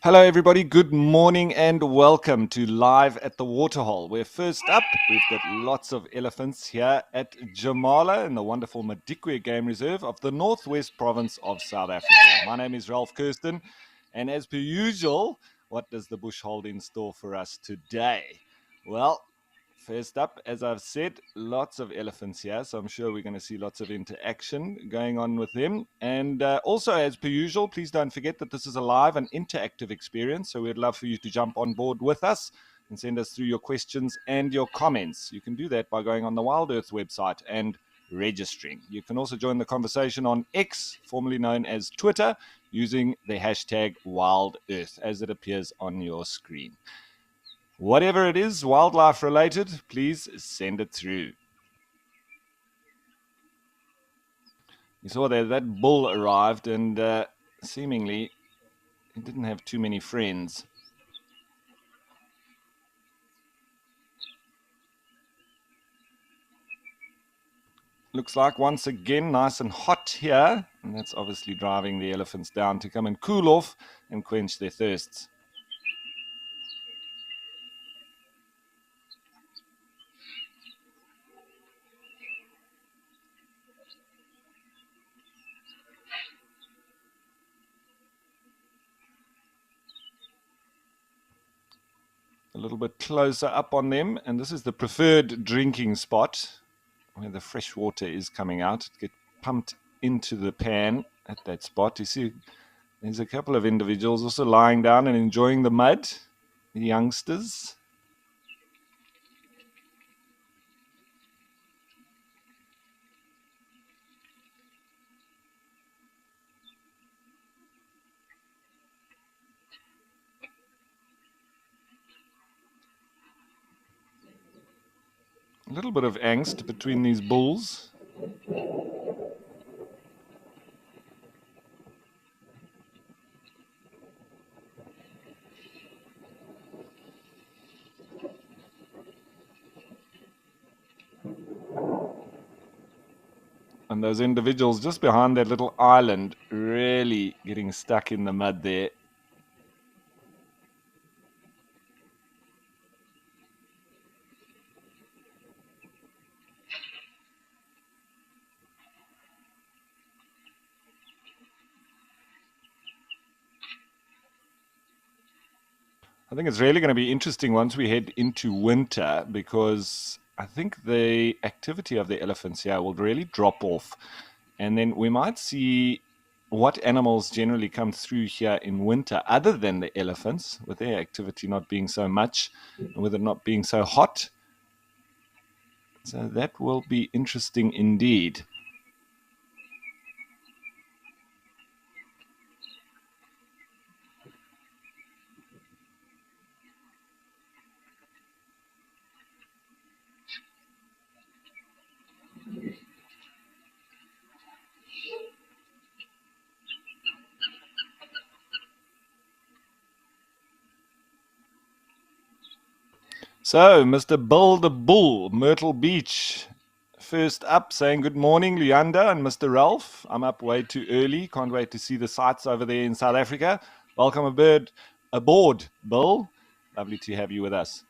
Hello, everybody. Good morning and welcome to Live at the Waterhole. Where first up, we've got lots of elephants here at Jamala in the wonderful Madikwe Game Reserve of the Northwest Province of South Africa. My name is Ralph Kirsten, and as per usual, what does the bush hold in store for us today? Well, first up, as I've said, lots of elephants here, so I'm sure we're going to see lots of interaction going on with them. And also, as per usual, please don't forget that this is a live and interactive experience, so we'd love for you to jump on board with us and send us through your questions and your comments. You can do that by going on the WildEarth website and registering. You can also join the conversation on X, formerly known as Twitter, using the hashtag WildEarth as it appears on your screen. Whatever it is, wildlife related, please send it through. You saw there that bull arrived and seemingly he didn't have too many friends. Looks like once again nice and hot here, and that's obviously driving the elephants down to come and cool off and quench their thirsts. A little bit closer up on them, and this is the preferred drinking spot where the fresh water is coming out. It gets pumped into the pan at that spot. You see there's a couple of individuals also lying down and enjoying the mud, the youngsters. A little bit of angst between these bulls. And those individuals just behind that little island really getting stuck in the mud there. I think it's really going to be interesting once we head into winter, because I think the activity of the elephants here will really drop off. And then we might see what animals generally come through here in winter, other than the elephants, with their activity not being so much, and with it not being so hot. So that will be interesting indeed. So, Mr. Bill the Bull, Myrtle Beach, first up, saying good morning, Leander and Mr. Ralph. I'm up way too early. Can't wait to see the sights over there in South Africa. Welcome aboard, Bill. Lovely to have you with us.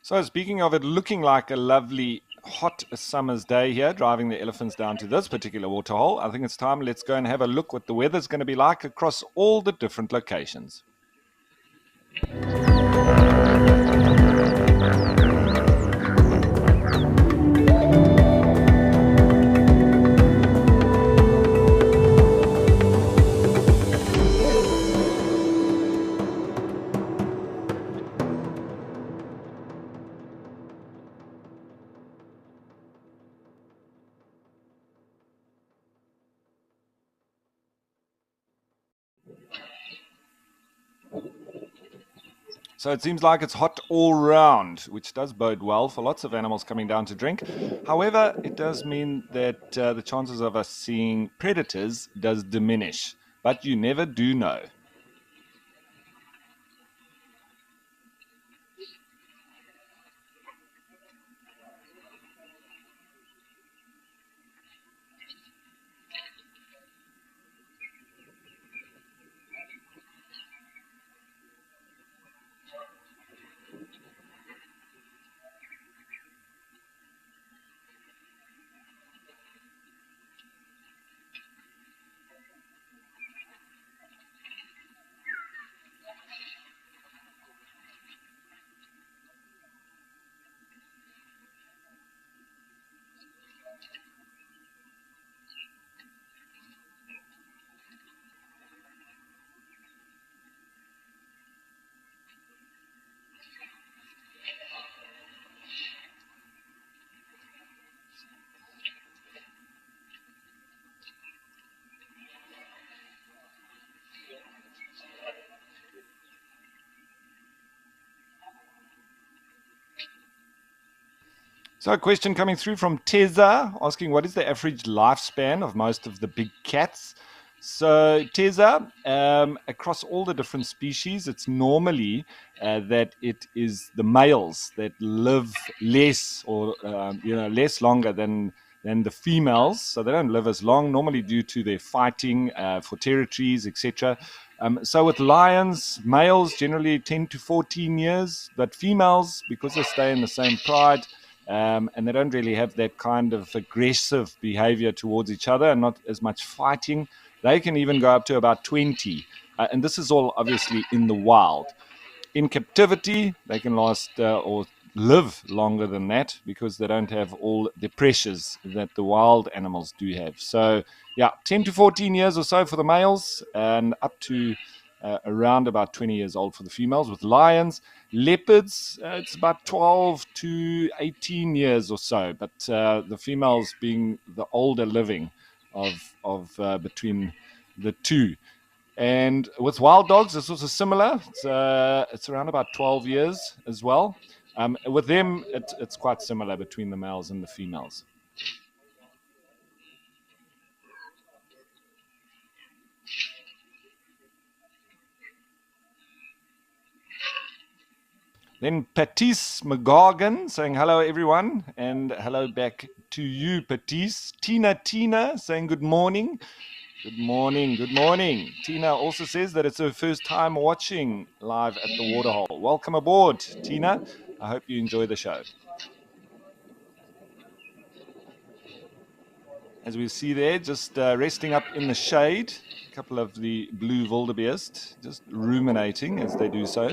So, speaking of it looking like a lovely hot summer's day here, driving the elephants down to this particular waterhole, I think it's time let's go and have a look what the weather's going to be like across all the different locations. So it seems like it's hot all round, which does bode well for lots of animals coming down to drink. However, it does mean that the chances of us seeing predators does diminish, but you never do know. So a question coming through from Teza asking, what is the average lifespan of most of the big cats? So Teza, across all the different species, it's normally that it is the males that live less or less longer than the females. So they don't live as long, normally due to their fighting for territories, etc. So with lions, males generally 10 to 14 years, but females, because they stay in the same pride, and they don't really have that kind of aggressive behavior towards each other and not as much fighting. They can even go up to about 20. And this is all obviously in the wild. In captivity, they can last or live longer than that because they don't have all the pressures that the wild animals do have. So, yeah, 10 to 14 years or so for the males and up to around about 20 years old for the females. With lions, leopards, it's about 12 to 18 years or so, but the females being the older living of between the two. And with wild dogs, it's also similar. It's around about 12 years as well. With them, it's quite similar between the males and the females. Then Patisse McGargan saying hello, everyone, and hello back to you, Patisse. Tina saying good morning. Good morning. Good morning. Tina also says that it's her first time watching live at the Waterhole. Welcome aboard, Tina. I hope you enjoy the show. As we see there, just resting up in the shade, a couple of the blue wildebeest just ruminating as they do so.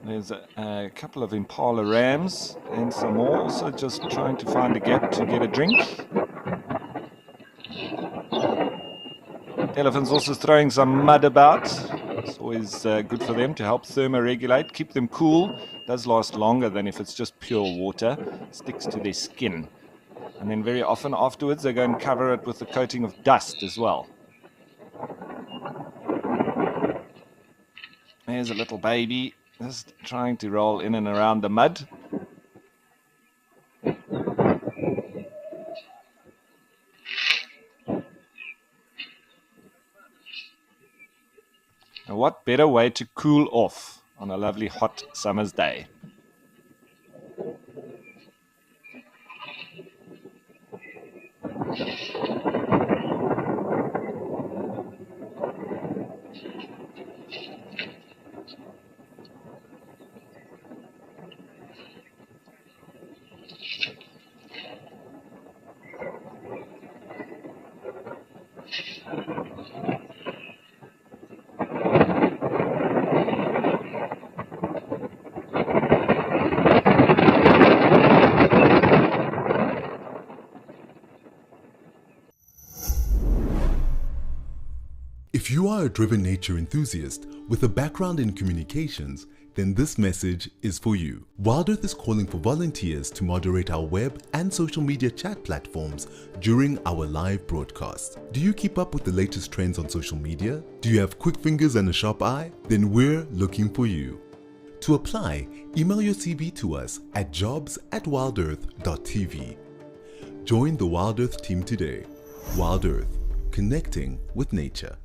There's a couple of impala rams and some more also just trying to find a gap to get a drink. Elephants also throwing some mud about. It's always good for them to help thermoregulate, keep them cool. Does last longer than if it's just pure water. Sticks to their skin. And then very often afterwards they go and cover it with a coating of dust as well. There's a little baby just trying to roll in and around the mud. And what better way to cool off on a lovely hot summer's day? If you are a driven nature enthusiast with a background in communications, then this message is for you. WildEarth is calling for volunteers to moderate our web and social media chat platforms during our live broadcast. Do you keep up with the latest trends on social media? Do you have quick fingers and a sharp eye? Then we're looking for you. To apply, email your CV to us at jobs@wildearth.tv. Join the WildEarth team today. WildEarth, connecting with nature.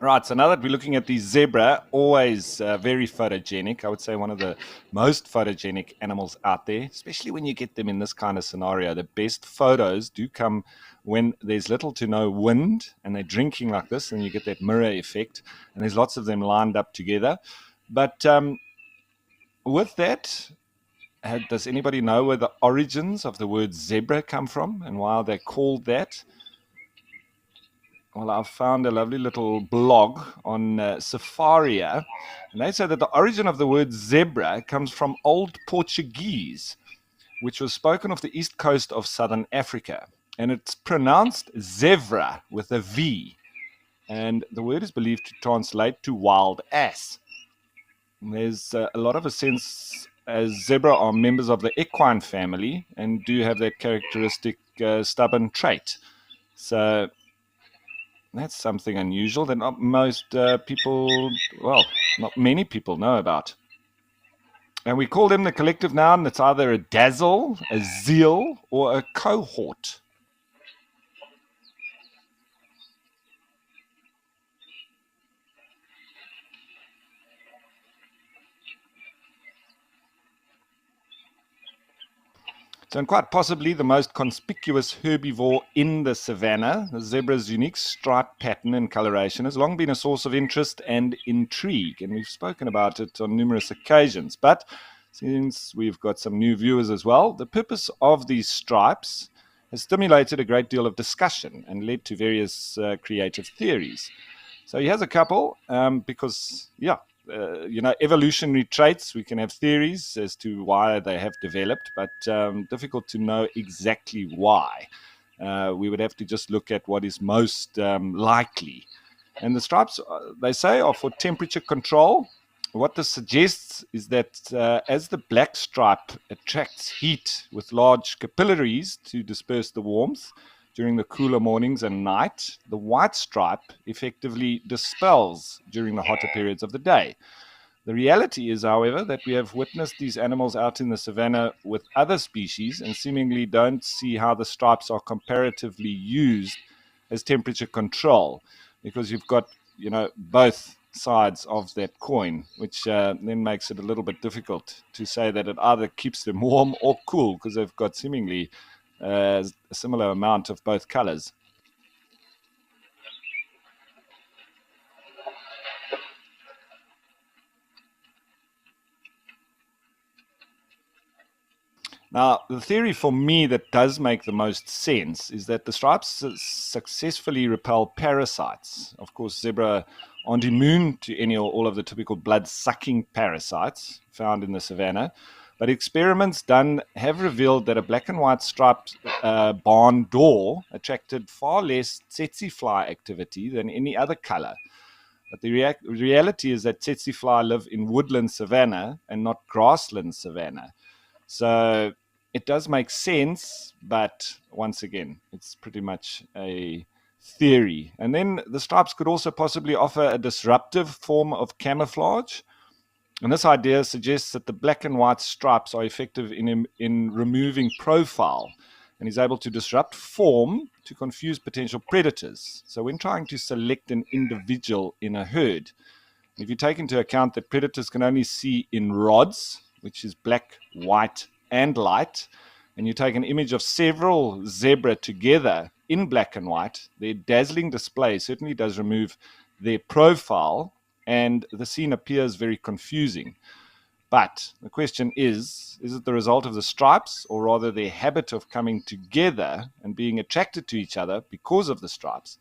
Right, so now that we're looking at the zebra, always very photogenic. I would say one of the most photogenic animals out there, especially when you get them in this kind of scenario. The best photos do come when there's little to no wind and they're drinking like this, and you get that mirror effect, and there's lots of them lined up together. But with that, does anybody know where the origins of the word zebra come from and why they're called that? Well, I've found a lovely little blog on Safaria, and they say that the origin of the word zebra comes from Old Portuguese, which was spoken off the east coast of southern Africa, and it's pronounced zebra with a V, and the word is believed to translate to wild ass. And there's a lot of a sense as zebra are members of the equine family and do have that characteristic stubborn trait. So that's something unusual that not most people, well, not many people know about. And we call them the collective noun that's either a dazzle, a zeal, or a cohort. So, and quite possibly the most conspicuous herbivore in the savanna, the zebra's unique stripe pattern and coloration has long been a source of interest and intrigue, and we've spoken about it on numerous occasions. But since we've got some new viewers as well, the purpose of these stripes has stimulated a great deal of discussion and led to various creative theories. So he has a couple because, evolutionary traits, we can have theories as to why they have developed, but difficult to know exactly why. We would have to just look at what is most likely. And the stripes, they say, are for temperature control. What this suggests is that as the black stripe attracts heat with large capillaries to disperse the warmth during the cooler mornings and night, the white stripe effectively dispels during the hotter periods of the day. The reality is, however, that we have witnessed these animals out in the savannah with other species and seemingly don't see how the stripes are comparatively used as temperature control, because you've got, both sides of that coin, which then makes it a little bit difficult to say that it either keeps them warm or cool, because they've got seemingly a similar amount of both colors. Now, the theory for me that does make the most sense is that the stripes successfully repel parasites. Of course, zebra aren't immune to any or all of the typical blood-sucking parasites found in the savannah, but experiments done have revealed that a black and white striped barn door attracted far less tsetse fly activity than any other color. But the reality is that tsetse fly live in woodland savanna and not grassland savanna. So it does make sense, but once again, it's pretty much a theory. And then the stripes could also possibly offer a disruptive form of camouflage. And this idea suggests that the black and white stripes are effective in removing profile and is able to disrupt form to confuse potential predators. So when trying to select an individual in a herd, if you take into account that predators can only see in rods, which is black, white, and light, and you take an image of several zebra together in black and white, their dazzling display certainly does remove their profile, and the scene appears very confusing. But the question is it the result of the stripes, or rather their habit of coming together and being attracted to each other because of the stripes?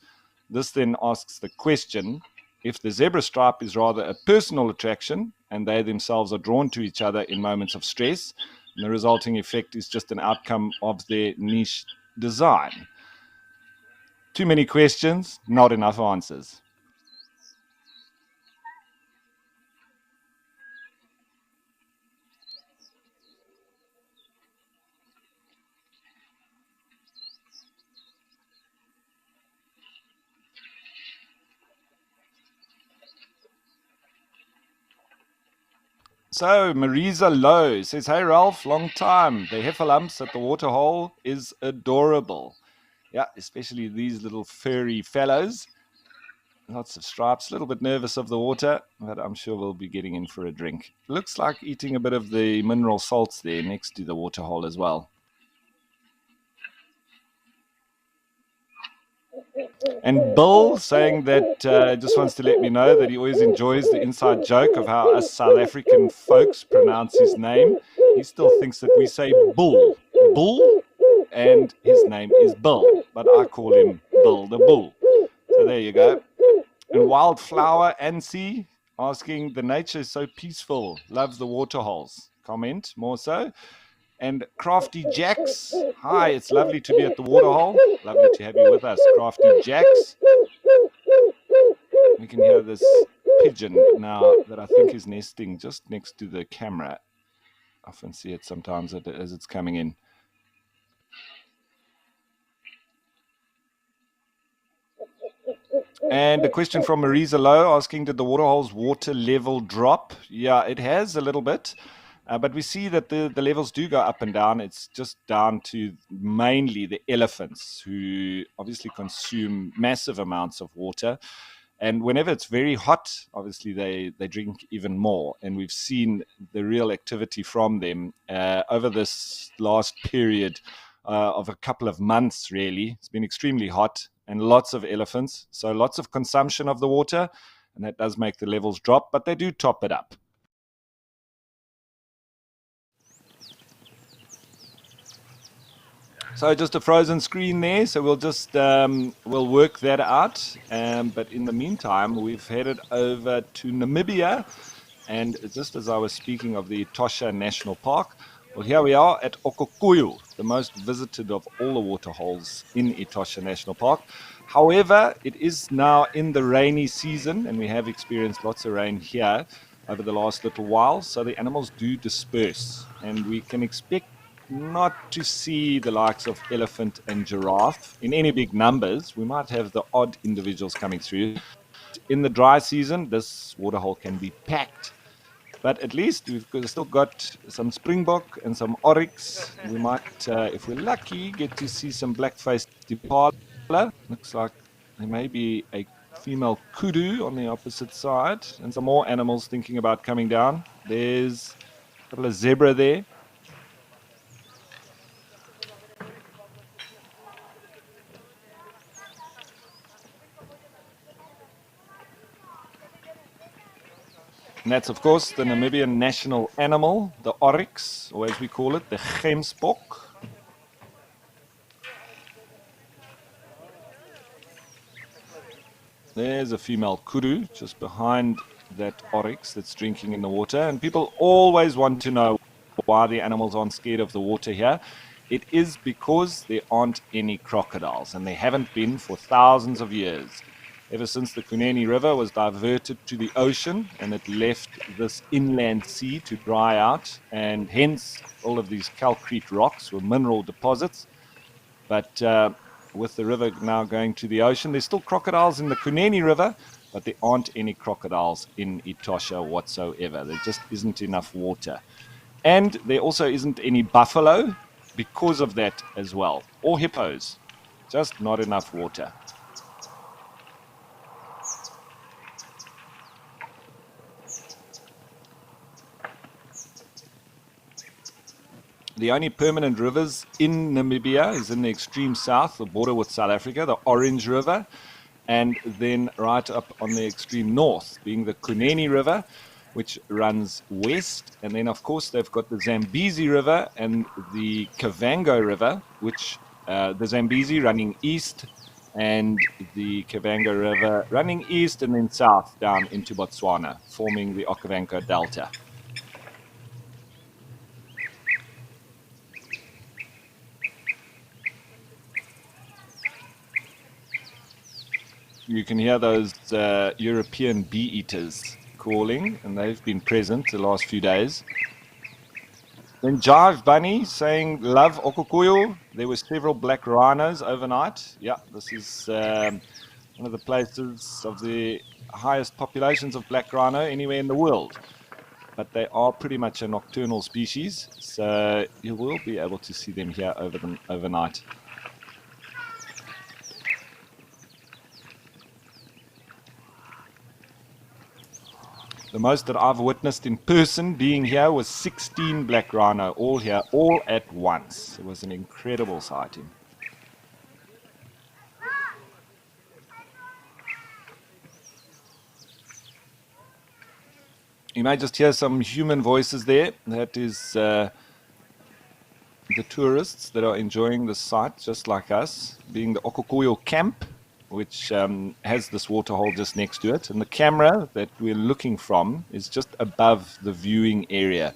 This then asks the question, if the zebra stripe is rather a personal attraction and they themselves are drawn to each other in moments of stress, and the resulting effect is just an outcome of their niche design. Too many questions, not enough answers. So, Marisa Lowe says, "Hey Ralph, long time. The heffalumps at the Waterhole is adorable." Yeah, especially these little furry fellows. Lots of stripes, a little bit nervous of the water, but I'm sure we'll be getting in for a drink. Looks like eating a bit of the mineral salts there next to the Waterhole as well. And Bill saying that just wants to let me know that he always enjoys the inside joke of how us South African folks pronounce his name. He still thinks that we say bull, and his name is Bill, but I call him Bill the Bull. So there you go. And Wildflower Ansi asking, the nature is so peaceful, loves the waterholes. Comment more so. And Crafty Jacks, hi, it's lovely to be at the Waterhole. Lovely to have you with us, Crafty Jacks. We can hear this pigeon now that I think is nesting just next to the camera. I often see it sometimes as it's coming in. And a question from Marisa Lowe asking, did the Waterhole's water level drop? Yeah, it has a little bit. But we see that the levels do go up and down. It's just down to mainly the elephants, who obviously consume massive amounts of water. And whenever it's very hot, obviously they drink even more. And we've seen the real activity from them over this last period of a couple of months, really. It's been extremely hot and lots of elephants. So lots of consumption of the water. And that does make the levels drop, but they do top it up. So just a frozen screen there. So we'll just we'll work that out. But in the meantime, we've headed over to Namibia. And just as I was speaking of the Etosha National Park, well, here we are at Okokuyu, the most visited of all the waterholes in Etosha National Park. However, it is now in the rainy season, and we have experienced lots of rain here over the last little while. So the animals do disperse, and we can expect not to see the likes of elephant and giraffe in any big numbers. We might have the odd individuals coming through. In the dry season, this waterhole can be packed. But at least we've still got some springbok and some oryx. We might, if we're lucky, get to see some black-faced impala. Looks like there may be a female kudu on the opposite side, and some more animals thinking about coming down. There's a couple of zebra there. And that's, of course, the Namibian national animal, the oryx, or as we call it, the gemsbok. There's a female kudu just behind that oryx that's drinking in the water. And people always want to know why the animals aren't scared of the water here. It is because there aren't any crocodiles, and there haven't been for thousands of years. Ever since the Kunene River was diverted to the ocean and it left this inland sea to dry out, and hence all of these calcrete rocks were mineral deposits. But with the river now going to the ocean, there's still crocodiles in the Kunene River, but there aren't any crocodiles in Etosha whatsoever. There just isn't enough water. And there also isn't any buffalo because of that as well, or hippos. Just not enough water. The only permanent rivers in Namibia is in the extreme south, the border with South Africa, the Orange River, and then right up on the extreme north, being the Kunene River, which runs west. And then, of course, they've got the Zambezi River and the Kavango River, which the Zambezi running east and the Kavango River running east and then south down into Botswana, forming the Okavango Delta. You can hear those European bee-eaters calling, and they've been present the last few days. Then Jive Bunny saying, love Okokuyu. There were several black rhinos overnight. Yeah, this is one of the places of the highest populations of black rhino anywhere in the world. But they are pretty much a nocturnal species, so you will be able to see them here overnight. The most that I've witnessed in person being here was 16 black rhino, all here, all at once. It was an incredible sighting. You may just hear some human voices there. That is the tourists that are enjoying the site, just like us, being the Okokuyu camp, which has this waterhole just next to it. And the camera that we're looking from is just above the viewing area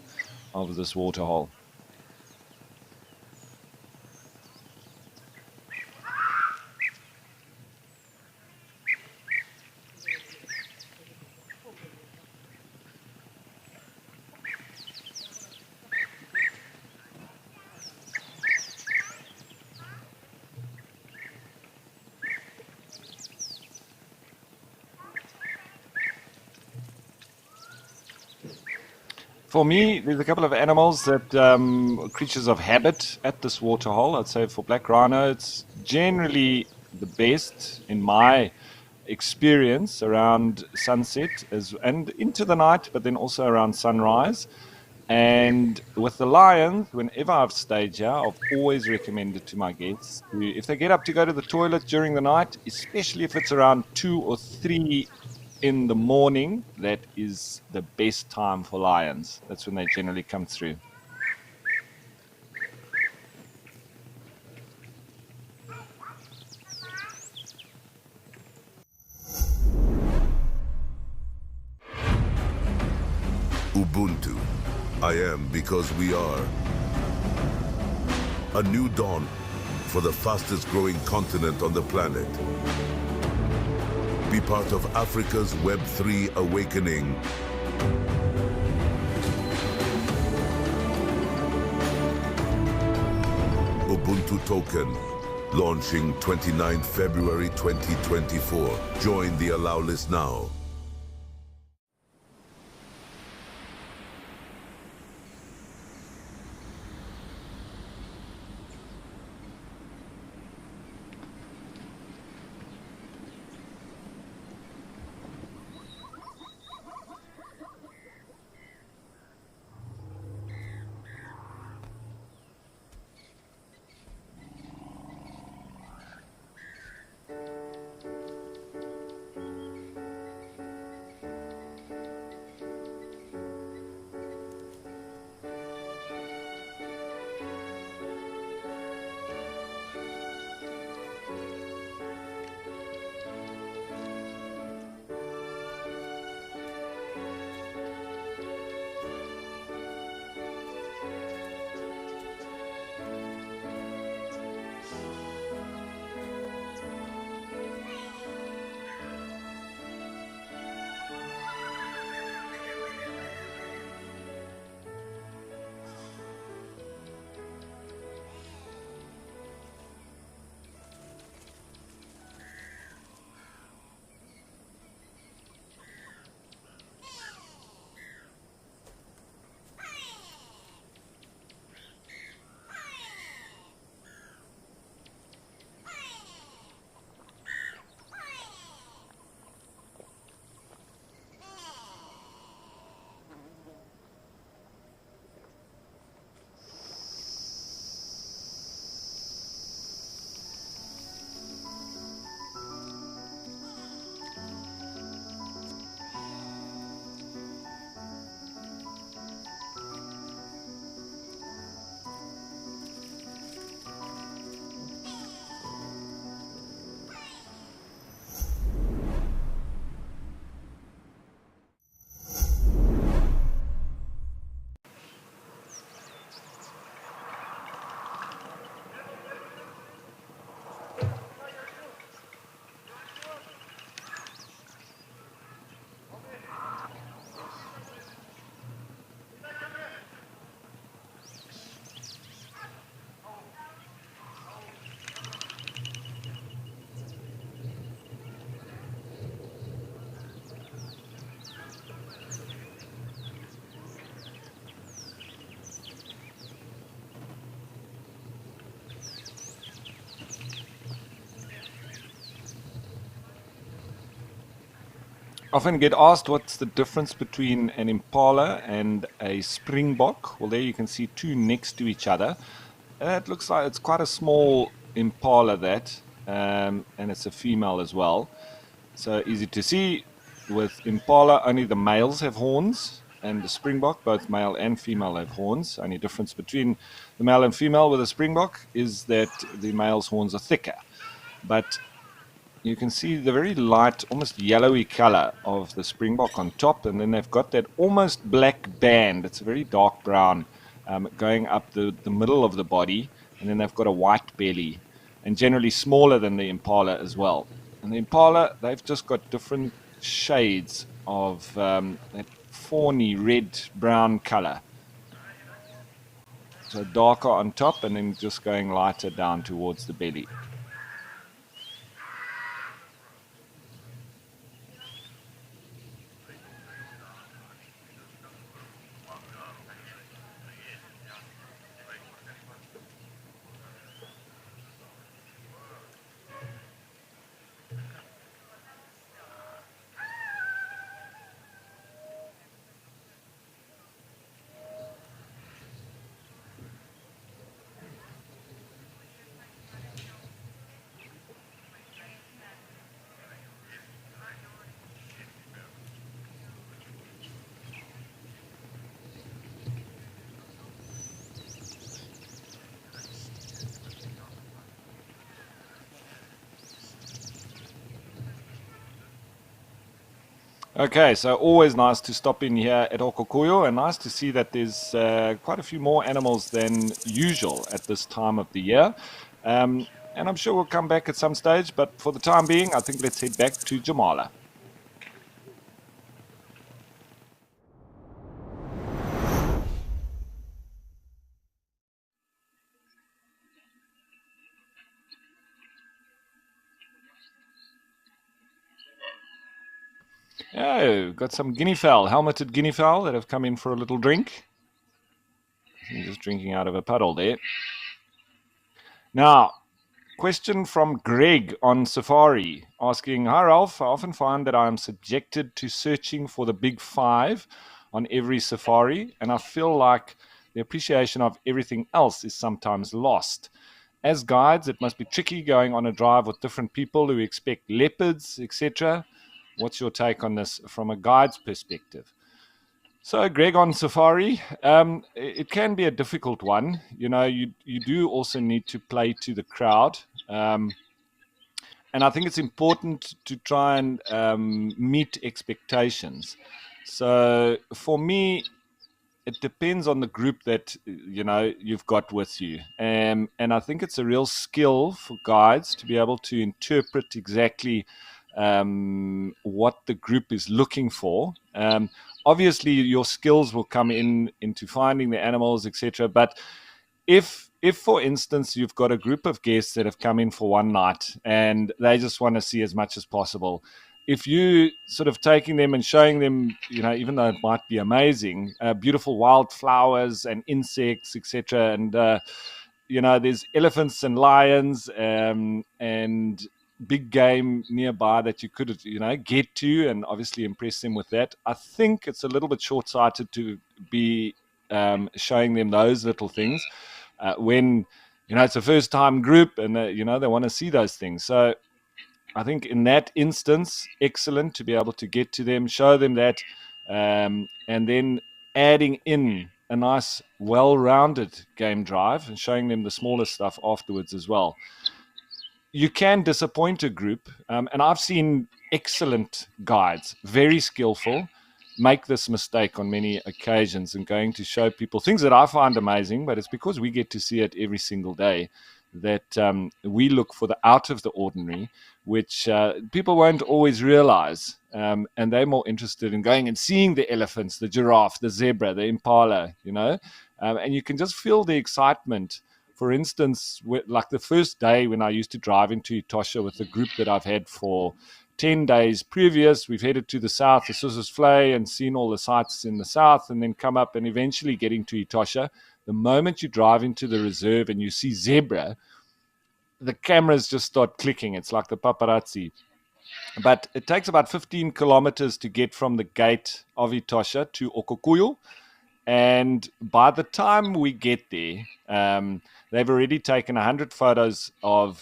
of this waterhole. For me, there's a couple of animals that creatures of habit at this waterhole. I'd say for black rhino, it's generally the best in my experience around sunset and into the night, but then also around sunrise. And with the lions, whenever I've stayed here, I've always recommended to my guests, if they get up to go to the toilet during the night, especially if it's around 2 or 3 in the morning, that is the best time for lions. That's when they generally come through. am because we are. A new dawn for the fastest growing continent on the planet. Be part of Africa's Web3 awakening. Ubuntu Token, launching 29 February 2024. Join the allow list now. Often get asked what's the difference between an impala and a springbok. Well, there you can see two next to each other. It looks like it's quite a small impala, and it's a female as well. So easy to see. With impala, only the males have horns, and the springbok, both male and female, have horns. Only difference between the male and female with a springbok is that the male's horns are thicker. But you can see the very light, almost yellowy color of the springbok on top, and then they've got that almost black band. It's a very dark brown going up the middle of the body, and then they've got a white belly, and generally smaller than the impala as well. And the impala, they've just got different shades of that fawny red-brown color. So darker on top, and then just going lighter down towards the belly. Okay, so always nice to stop in here at Okokuyo, and nice to see that there's quite a few more animals than usual at this time of the year. And I'm sure we'll come back at some stage, but for the time being, I think let's head back to Jamala. Oh, got some guinea fowl, helmeted guinea fowl that have come in for a little drink. I'm just drinking out of a puddle there. Now, question from Greg on Safari asking, "Hi Ralph, I often find that I am subjected to searching for the big five on every safari, and I feel like the appreciation of everything else is sometimes lost. As guides, it must be tricky going on a drive with different people who expect leopards, etc. What's your take on this from a guide's perspective?" So, Greg, on safari, it can be a difficult one. You know, you do also need to play to the crowd. And I think it's important to try and meet expectations. So, for me, it depends on the group that you've got with you, and I think it's a real skill for guides to be able to interpret exactly what the group is looking for. Obviously, your skills will come into finding the animals, etc. But if for instance you've got a group of guests that have come in for one night and they just want to see as much as possible, if you sort of taking them and showing them, even though it might be amazing, beautiful wildflowers and insects, etc., and there's elephants and lions and big game nearby that you could get to and obviously impress them with that, I think it's a little bit short-sighted to be showing them those little things when it's a first-time group and they want to see those things. So I think in that instance, excellent to be able to get to them, show them that, and then adding in a nice, well-rounded game drive and showing them the smaller stuff afterwards as well. You can disappoint a group, and I've seen excellent guides, very skillful, make this mistake on many occasions and going to show people things that I find amazing, but it's because we get to see it every single day that we look for the out of the ordinary, which people won't always realize. And they're more interested in going and seeing the elephants, the giraffe, the zebra, the impala, and you can just feel the excitement. For instance, like the first day when I used to drive into Etosha with a group that I've had for 10 days previous, we've headed to the south, the Sossus Vlei, and seen all the sites in the south, and then come up and eventually getting to Etosha. The moment you drive into the reserve and you see zebra, the cameras just start clicking. It's like the paparazzi. But it takes about 15 kilometers to get from the gate of Etosha to Okokuyo. And by the time we get there, they've already taken 100 photos of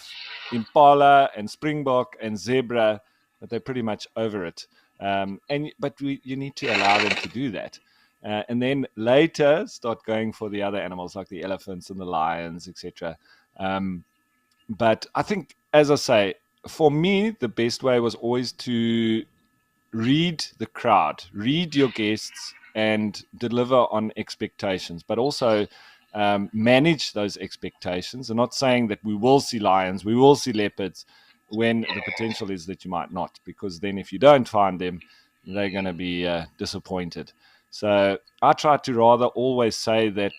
impala and springbok and zebra, but they're pretty much over it. But you need to allow them to do that. And then later start going for the other animals like the elephants and the lions, etc. But I think, as I say, for me, the best way was always to read the crowd, read your guests, and deliver on expectations, but also manage those expectations. And not saying that we will see lions, we will see leopards, when the potential is that you might not, because then if you don't find them, they're going to be disappointed. So I try to rather always say that,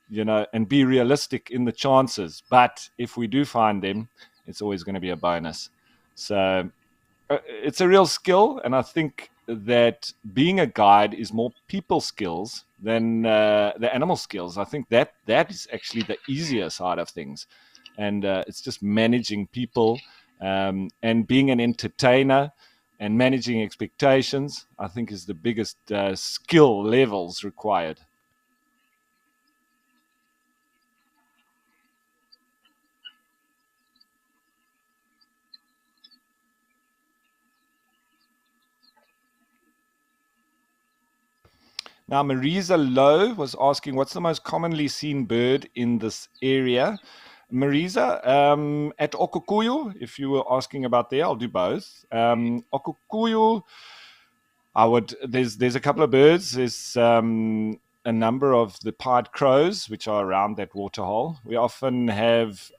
and be realistic in the chances. But if we do find them, it's always going to be a bonus. So it's a real skill, and I think that being a guide is more people skills than the animal skills. I think that is actually the easier side of things, and it's just managing people and being an entertainer and managing expectations, I think, is the biggest skill levels required. Now, Marisa Lowe was asking, what's the most commonly seen bird in this area? Marisa, at Okokuyo, if you were asking about there, I'll do both. Okokuyo, There's a couple of birds. There's a number of the pied crows, which are around that waterhole. We often have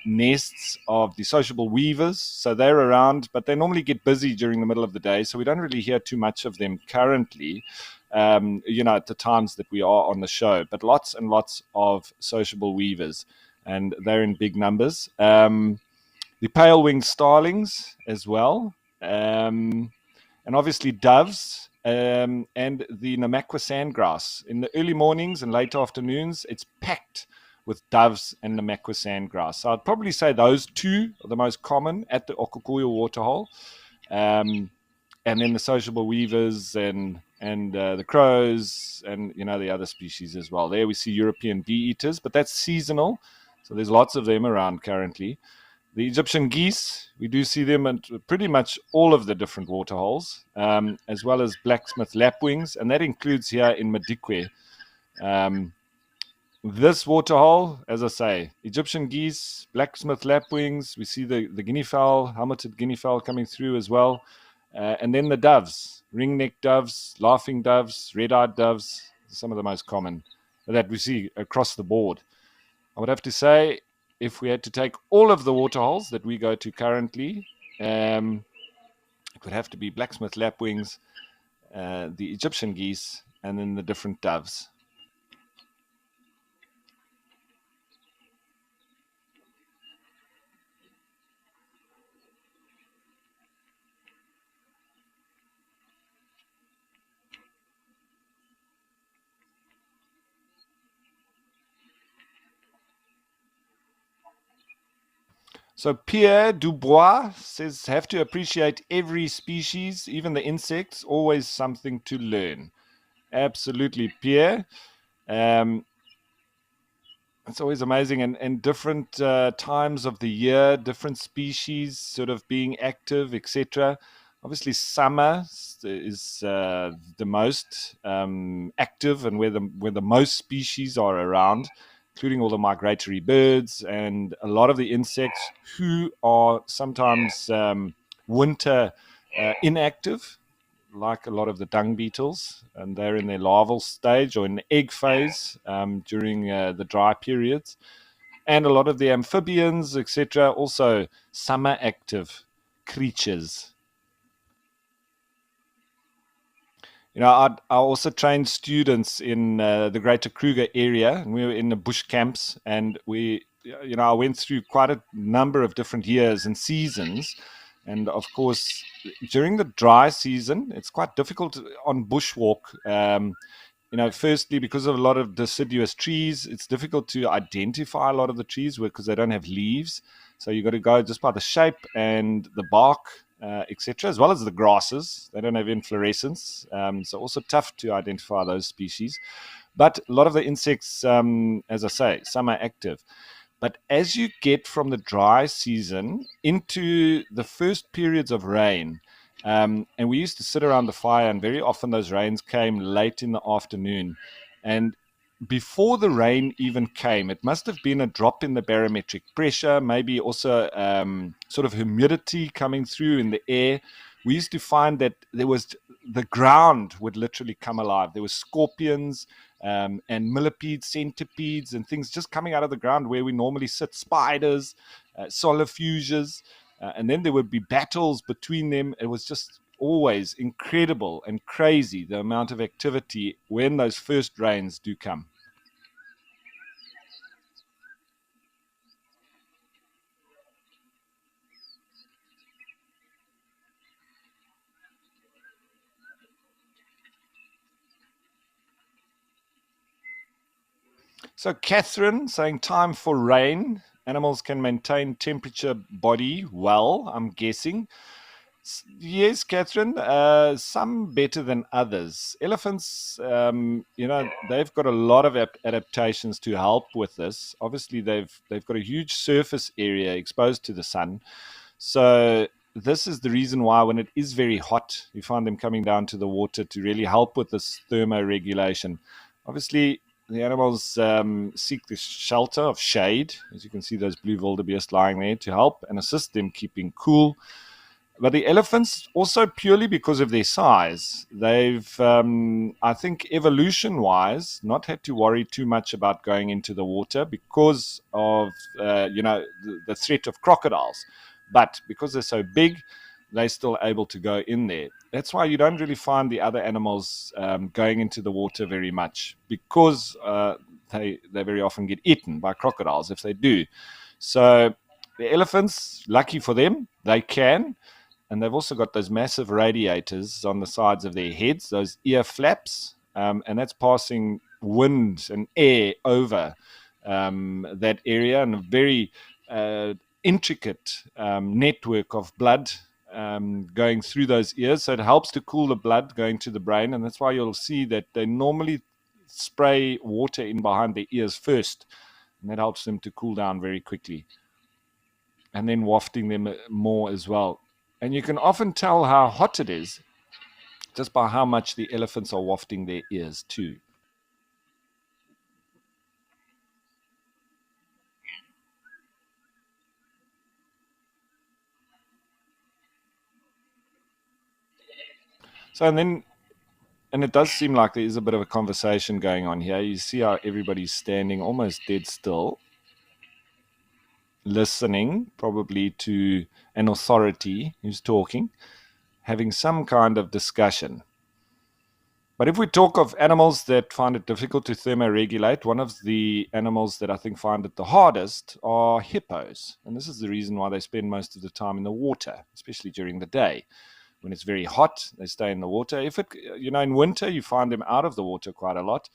nests of the sociable weavers, so they're around, but they normally get busy during the middle of the day, so we don't really hear too much of them currently. At the times that we are on the show, but lots and lots of sociable weavers, and they're in big numbers. The pale-winged starlings as well. And obviously doves and the Namakwa sandgrass. In the early mornings and late afternoons, it's packed with doves and Namakwa sandgrass. So I'd probably say those two are the most common at the Okukuya waterhole. And then the sociable weavers and the crows and, the other species as well. There we see European bee-eaters, but that's seasonal. So there's lots of them around currently. The Egyptian geese, we do see them at pretty much all of the different waterholes, as well as blacksmith lapwings, and that includes here in Madikwe. This waterhole, as I say, Egyptian geese, blacksmith lapwings, we see the guinea fowl, helmeted guinea fowl coming through as well, and then the doves, ring-necked doves, laughing doves, red-eyed doves, some of the most common that we see across the board. I would have to say, if we had to take all of the waterholes that we go to currently, it would have to be blacksmith lapwings, the Egyptian geese, and then the different doves. So Pierre Dubois says, have to appreciate every species, even the insects, always something to learn. Absolutely, Pierre. It's always amazing, and different times of the year, different species sort of being active, etc. Obviously, summer is the most active and where the most species are around, including all the migratory birds and a lot of the insects who are sometimes winter inactive, like a lot of the dung beetles, and they're in their larval stage or in the egg phase during the dry periods. And a lot of the amphibians, etc., also summer active creatures. I also trained students in the Greater Kruger area, and we were in the bush camps, and I went through quite a number of different years and seasons. And of course, during the dry season, it's quite difficult on bushwalk. Firstly, because of a lot of deciduous trees, it's difficult to identify a lot of the trees because they don't have leaves. So you've got to go just by the shape and the bark, etc., as well as the grasses. They don't have inflorescence, so also tough to identify those species. But a lot of the insects, as I say, some are active. But as you get from the dry season into the first periods of rain, and we used to sit around the fire, and very often those rains came late in the afternoon. And before the rain even came, it must have been a drop in the barometric pressure, maybe also sort of humidity coming through in the air. We used to find that the ground would literally come alive. There were scorpions and millipedes, centipedes, and things just coming out of the ground where we normally sit, spiders, solifuges, and then there would be battles between them. It was just always incredible and crazy, the amount of activity when those first rains do come. So Catherine saying time for rain. Animals can maintain temperature body well, I'm guessing. Yes, Catherine, some better than others. Elephants, they've got a lot of adaptations to help with this. Obviously, they've got a huge surface area exposed to the sun. So this is the reason why when it is very hot, you find them coming down to the water to really help with this thermoregulation. Obviously, the animals seek the shelter of shade. As you can see, those blue wildebeest lying there to help and assist them keeping cool. But the elephants, also purely because of their size, they've, I think, evolution-wise, not had to worry too much about going into the water because of, the threat of crocodiles. But because they're so big, they're still able to go in there. That's why you don't really find the other animals going into the water very much, because they very often get eaten by crocodiles if they do. So the elephants, lucky for them, they can. And they've also got those massive radiators on the sides of their heads, those ear flaps, and that's passing wind and air over that area, and a very intricate network of blood going through those ears. So it helps to cool the blood going to the brain, and that's why you'll see that they normally spray water in behind their ears first, and that helps them to cool down very quickly, and then wafting them more as well. And you can often tell how hot it is just by how much the elephants are wafting their ears too. So, and it does seem like there is a bit of a conversation going on here. You see how everybody's standing almost dead still, listening probably to an authority who's talking, having some kind of discussion. But if we talk of animals that find it difficult to thermoregulate, one of the animals that I think find it the hardest are hippos. And this is the reason why they spend most of the time in the water, especially during the day. When it's very hot, they stay in the water. If it, in winter, you find them out of the water quite a lot.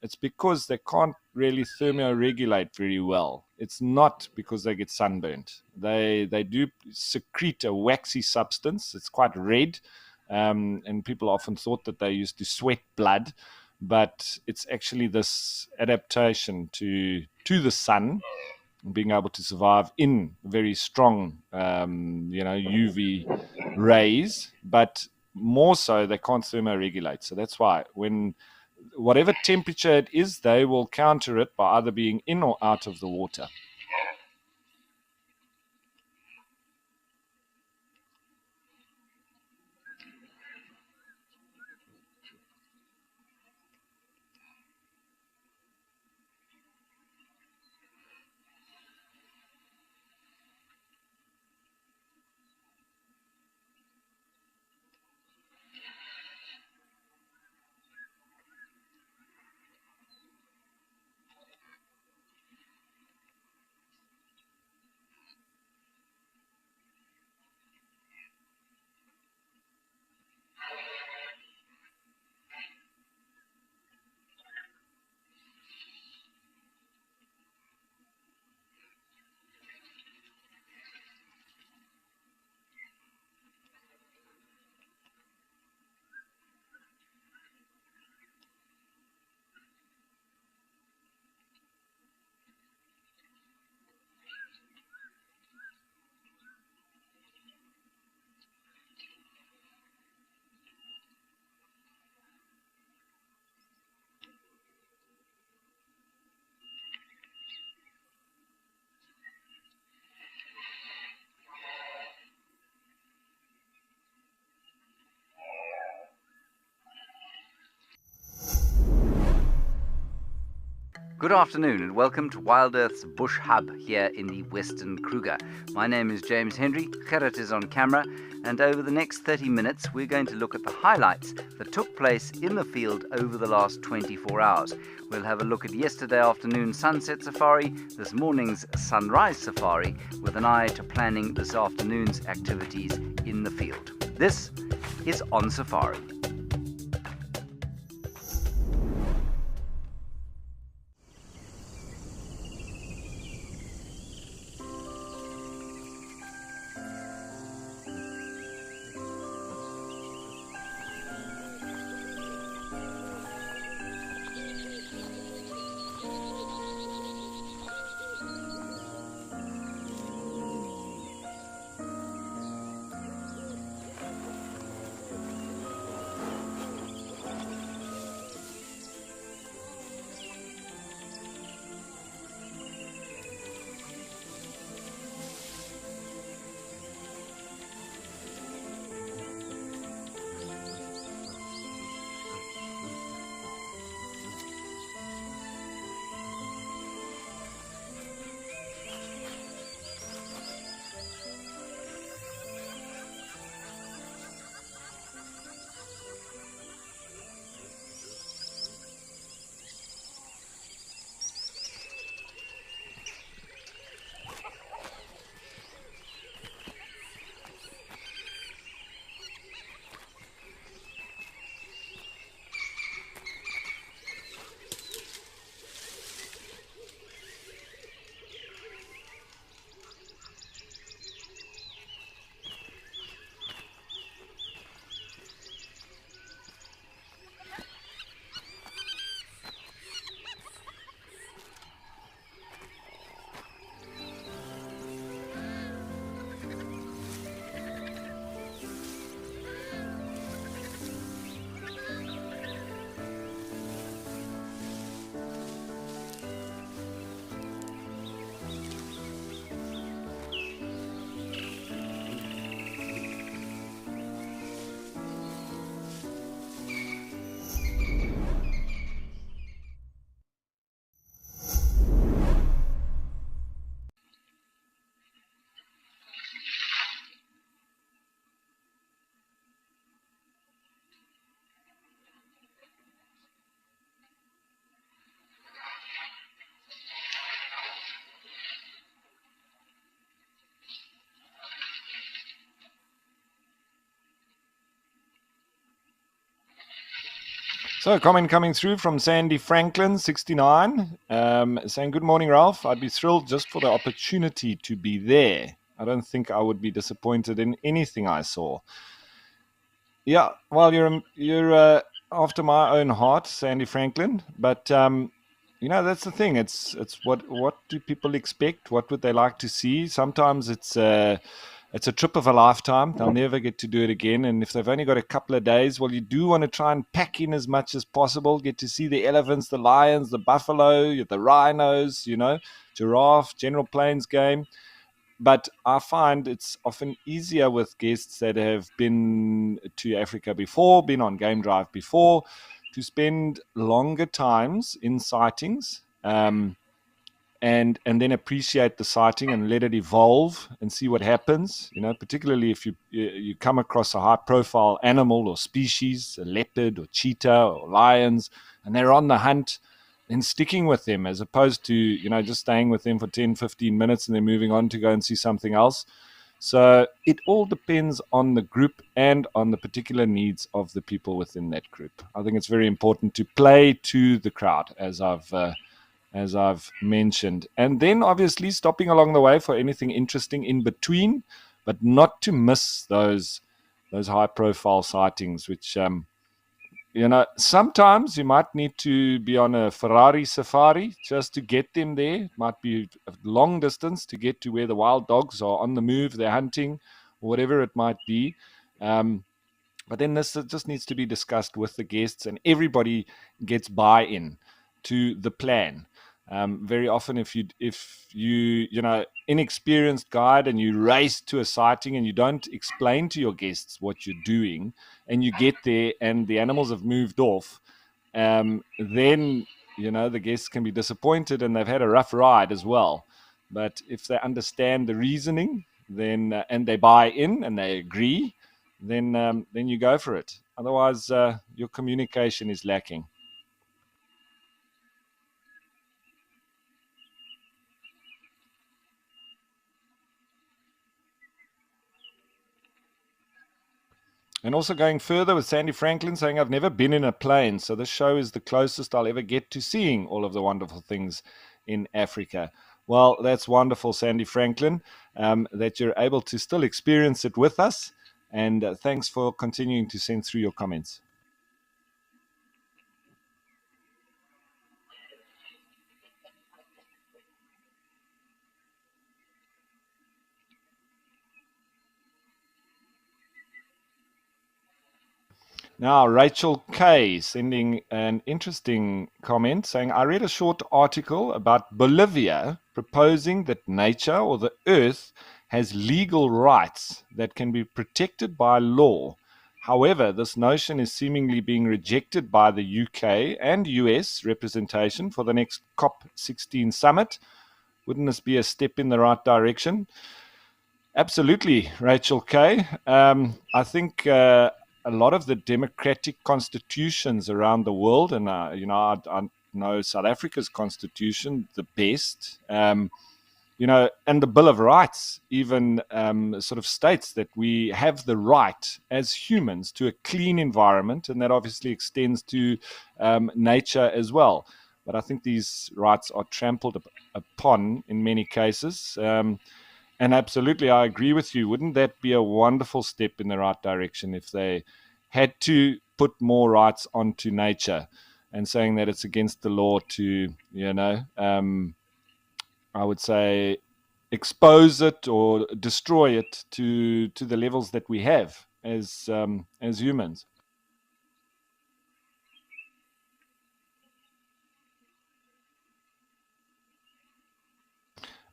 It's because they can't really thermoregulate very well. It's not because they get sunburnt. They do secrete a waxy substance. It's quite red, and people often thought that they used to sweat blood, but it's actually this adaptation to the sun, being able to survive in very strong, UV rays, but more so they can't thermoregulate. So that's why when whatever temperature it is, they will counter it by either being in or out of the water. Good afternoon and welcome to WildEarth's Bush Hub here in the Western Kruger. My name is James Henry, Gerrit is on camera, and over the next 30 minutes we're going to look at the highlights that took place in the field over the last 24 hours. We'll have a look at yesterday afternoon's sunset safari, this morning's sunrise safari, with an eye to planning this afternoon's activities in the field. This is On Safari. So, a comment coming through from Sandy Franklin, 69, saying, "Good morning, Ralph. I'd be thrilled just for the opportunity to be there. I don't think I would be disappointed in anything I saw." Yeah, well, you're after my own heart, Sandy Franklin. But that's the thing. It's what do people expect? What would they like to see? Sometimes it's a trip of a lifetime. They'll never get to do it again. And if they've only got a couple of days, well, you do want to try and pack in as much as possible. Get to see the elephants, the lions, the buffalo, the rhinos, giraffe, General Plains game. But I find it's often easier with guests that have been to Africa before, been on Game Drive before, to spend longer times in sightings. And then appreciate the sighting and let it evolve and see what happens. Particularly if you come across a high profile animal or species, a leopard or cheetah or lions, and they're on the hunt, then sticking with them as opposed to just staying with them for 10, 15 minutes and then moving on to go and see something else. So it all depends on the group and on the particular needs of the people within that group. I think it's very important to play to the crowd, as I've mentioned. And then obviously stopping along the way for anything interesting in between, but not to miss those high profile sightings, which, sometimes you might need to be on a Ferrari safari just to get them there. It might be a long distance to get to where the wild dogs are on the move, they're hunting, or whatever it might be. But then this just needs to be discussed with the guests, and everybody gets buy-in to the plan. Very often, if you inexperienced guide and you race to a sighting and you don't explain to your guests what you're doing, and you get there and the animals have moved off, then the guests can be disappointed and they've had a rough ride as well. But if they understand the reasoning, then and they buy in and they agree, then you go for it. Otherwise, your communication is lacking. And also going further with Sandy Franklin saying, "I've never been in a plane, so this show is the closest I'll ever get to seeing all of the wonderful things in Africa." Well, that's wonderful, Sandy Franklin, that you're able to still experience it with us. And thanks for continuing to send through your comments. Now, Rachel K sending an interesting comment saying, "I read a short article about Bolivia proposing that nature or the earth has legal rights that can be protected by law. However, this notion is seemingly being rejected by the UK and US representation for the next COP16 summit. Wouldn't this be a step in the right direction?" Absolutely, Rachel K. I think a lot of the democratic constitutions around the world, and I know South Africa's constitution the best. And the Bill of Rights even sort of states that we have the right as humans to a clean environment, and that obviously extends to nature as well. But I think these rights are trampled upon in many cases. And absolutely, I agree with you. Wouldn't that be a wonderful step in the right direction if they had to put more rights onto nature, and saying that it's against the law to, I would say, expose it or destroy it to the levels that we have as humans.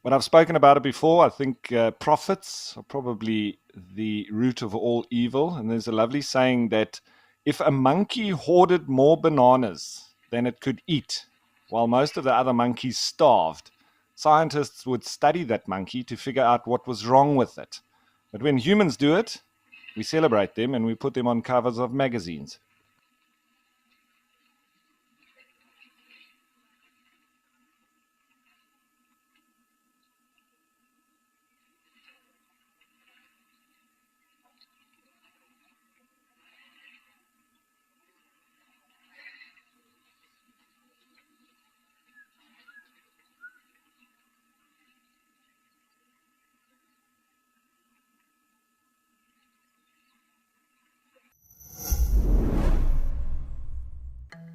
But I've spoken about it before. I think profits are probably the root of all evil. And there's a lovely saying that if a monkey hoarded more bananas than it could eat, while most of the other monkeys starved, scientists would study that monkey to figure out what was wrong with it. But when humans do it, we celebrate them and we put them on covers of magazines.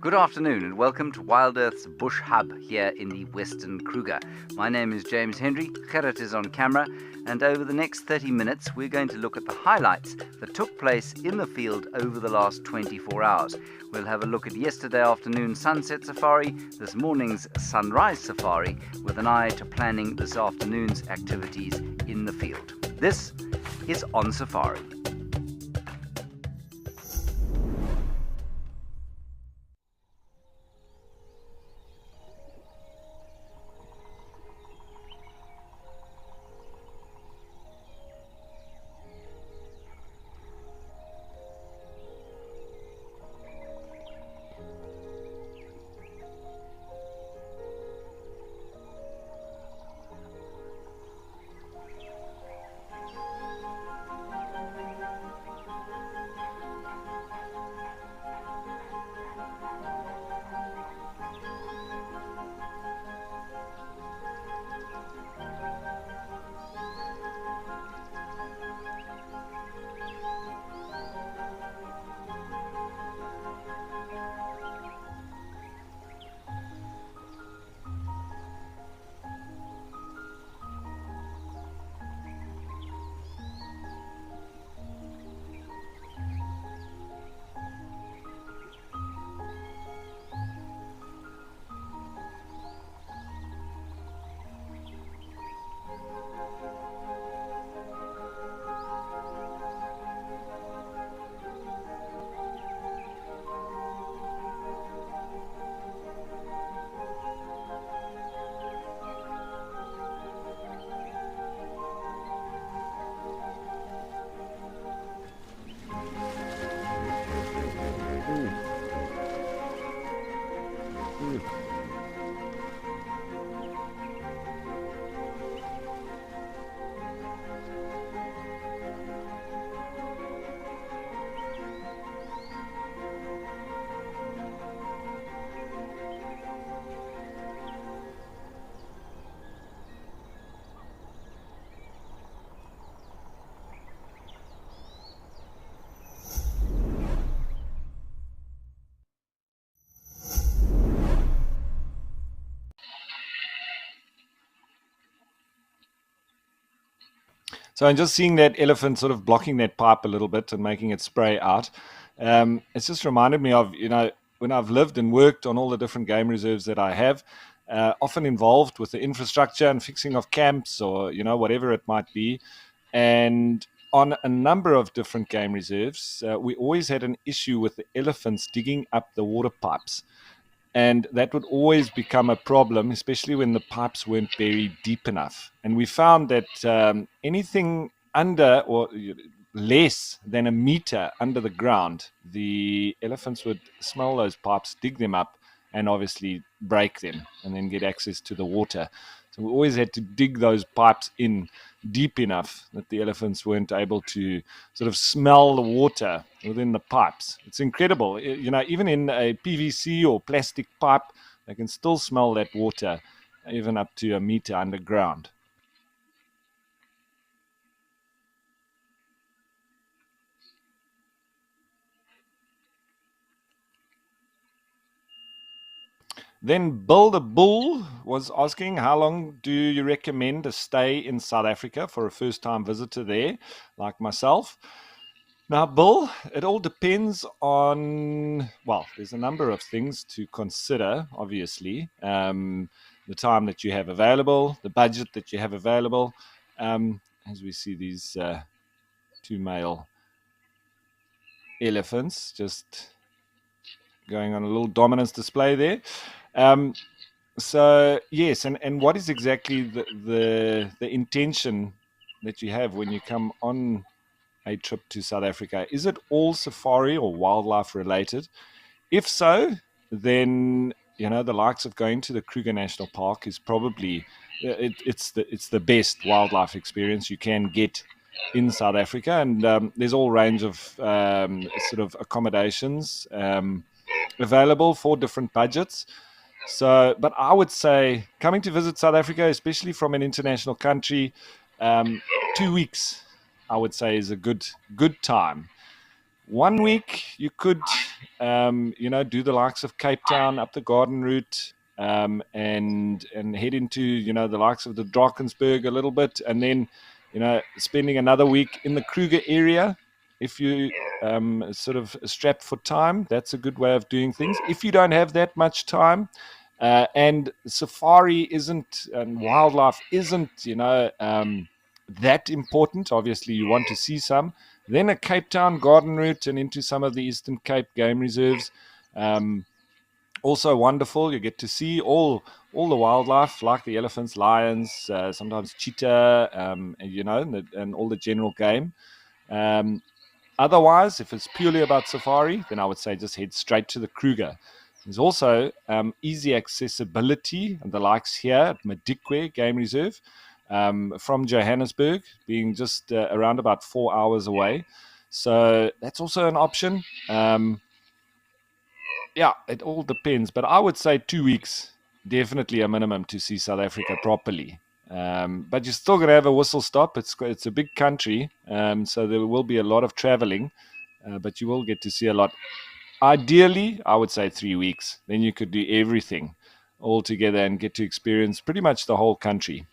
Good afternoon and welcome to WildEarth's Bush Hub here in the Western Kruger. My name is James Henry, Gerrit is on camera, and over the next 30 minutes we're going to look at the highlights that took place in the field over the last 24 hours. We'll have a look at yesterday afternoon's sunset safari, this morning's sunrise safari, with an eye to planning this afternoon's activities in the field. This is On Safari. So I'm just seeing that elephant sort of blocking that pipe a little bit and making it spray out. It's just reminded me of, when I've lived and worked on all the different game reserves that I have, often involved with the infrastructure and fixing of camps or, whatever it might be. And on a number of different game reserves, we always had an issue with the elephants digging up the water pipes. And that would always become a problem, especially when the pipes weren't buried deep enough. And we found that anything under or less than a meter under the ground, the elephants would smell those pipes, dig them up, and obviously break them and then get access to the water. So we always had to dig those pipes in deep enough that the elephants weren't able to sort of smell the water within the pipes. It's incredible. Even in a PVC or plastic pipe, they can still smell that water even up to a meter underground. Then Bill the Bull was asking, how long do you recommend a stay in South Africa for a first-time visitor there, like myself? Now, Bill, it all depends on, there's a number of things to consider, obviously. The time that you have available, the budget that you have available. As we see these two male elephants just going on a little dominance display there. So yes, and what is exactly the intention that you have when you come on a trip to South Africa? Is it all safari or wildlife related? If so, then the likes of going to the Kruger National Park is probably it's the best wildlife experience you can get in South Africa, and there's all range of sort of accommodations available for different budgets. So, but I would say coming to visit South Africa, especially from an international country, 2 weeks, I would say, is a good time. 1 week you could, do the likes of Cape Town up the Garden Route, and head into, the likes of the Drakensberg a little bit, and then, spending another week in the Kruger area. If you sort of strapped for time, that's a good way of doing things. If you don't have that much time, and safari isn't, and wildlife isn't, that important. Obviously, you want to see some. Then a Cape Town garden route and into some of the Eastern Cape game reserves. Also wonderful. You get to see all the wildlife, like the elephants, lions, sometimes cheetah, and all the general game. Otherwise, if it's purely about safari, then I would say just head straight to the Kruger. There's also easy accessibility and the likes here at Madikwe Game Reserve, from Johannesburg, being just around about 4 hours away. So that's also an option. Yeah, it all depends, but I would say 2 weeks, definitely a minimum to see South Africa properly. But you're still going to have a whistle stop. It's a big country, so there will be a lot of traveling, but you will get to see a lot. Ideally, I would say 3 weeks. Then you could do everything all together and get to experience pretty much the whole country.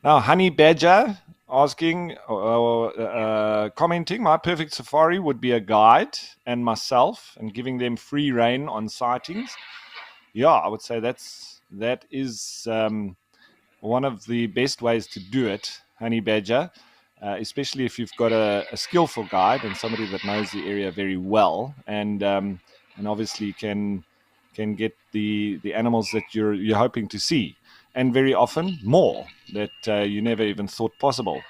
Now, Honey Badger asking, commenting, my perfect safari would be a guide and myself, and giving them free rein on sightings. Yeah, I would say that is one of the best ways to do it, Honey Badger, especially if you've got a skillful guide and somebody that knows the area very well, and obviously can get the animals that you're hoping to see, and very often more that you never even thought possible.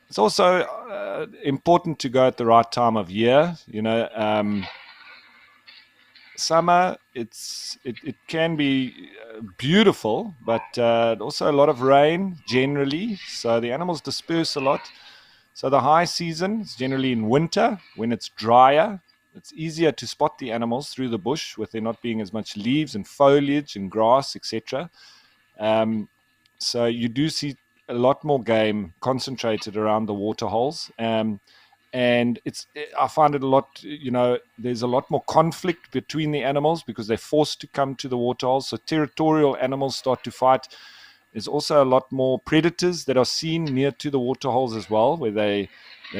It's also important to go at the right time of year. Summer, it can be beautiful, but also a lot of rain generally, so the animals disperse a lot. So the high season is generally in winter, when it's drier. It's easier to spot the animals through the bush, with there not being as much leaves and foliage and grass, etc. So you do see a lot more game concentrated around the waterholes. And I find it a lot, there's a lot more conflict between the animals because they're forced to come to the waterholes. So territorial animals start to fight. There's also a lot more predators that are seen near to the waterholes as well, where they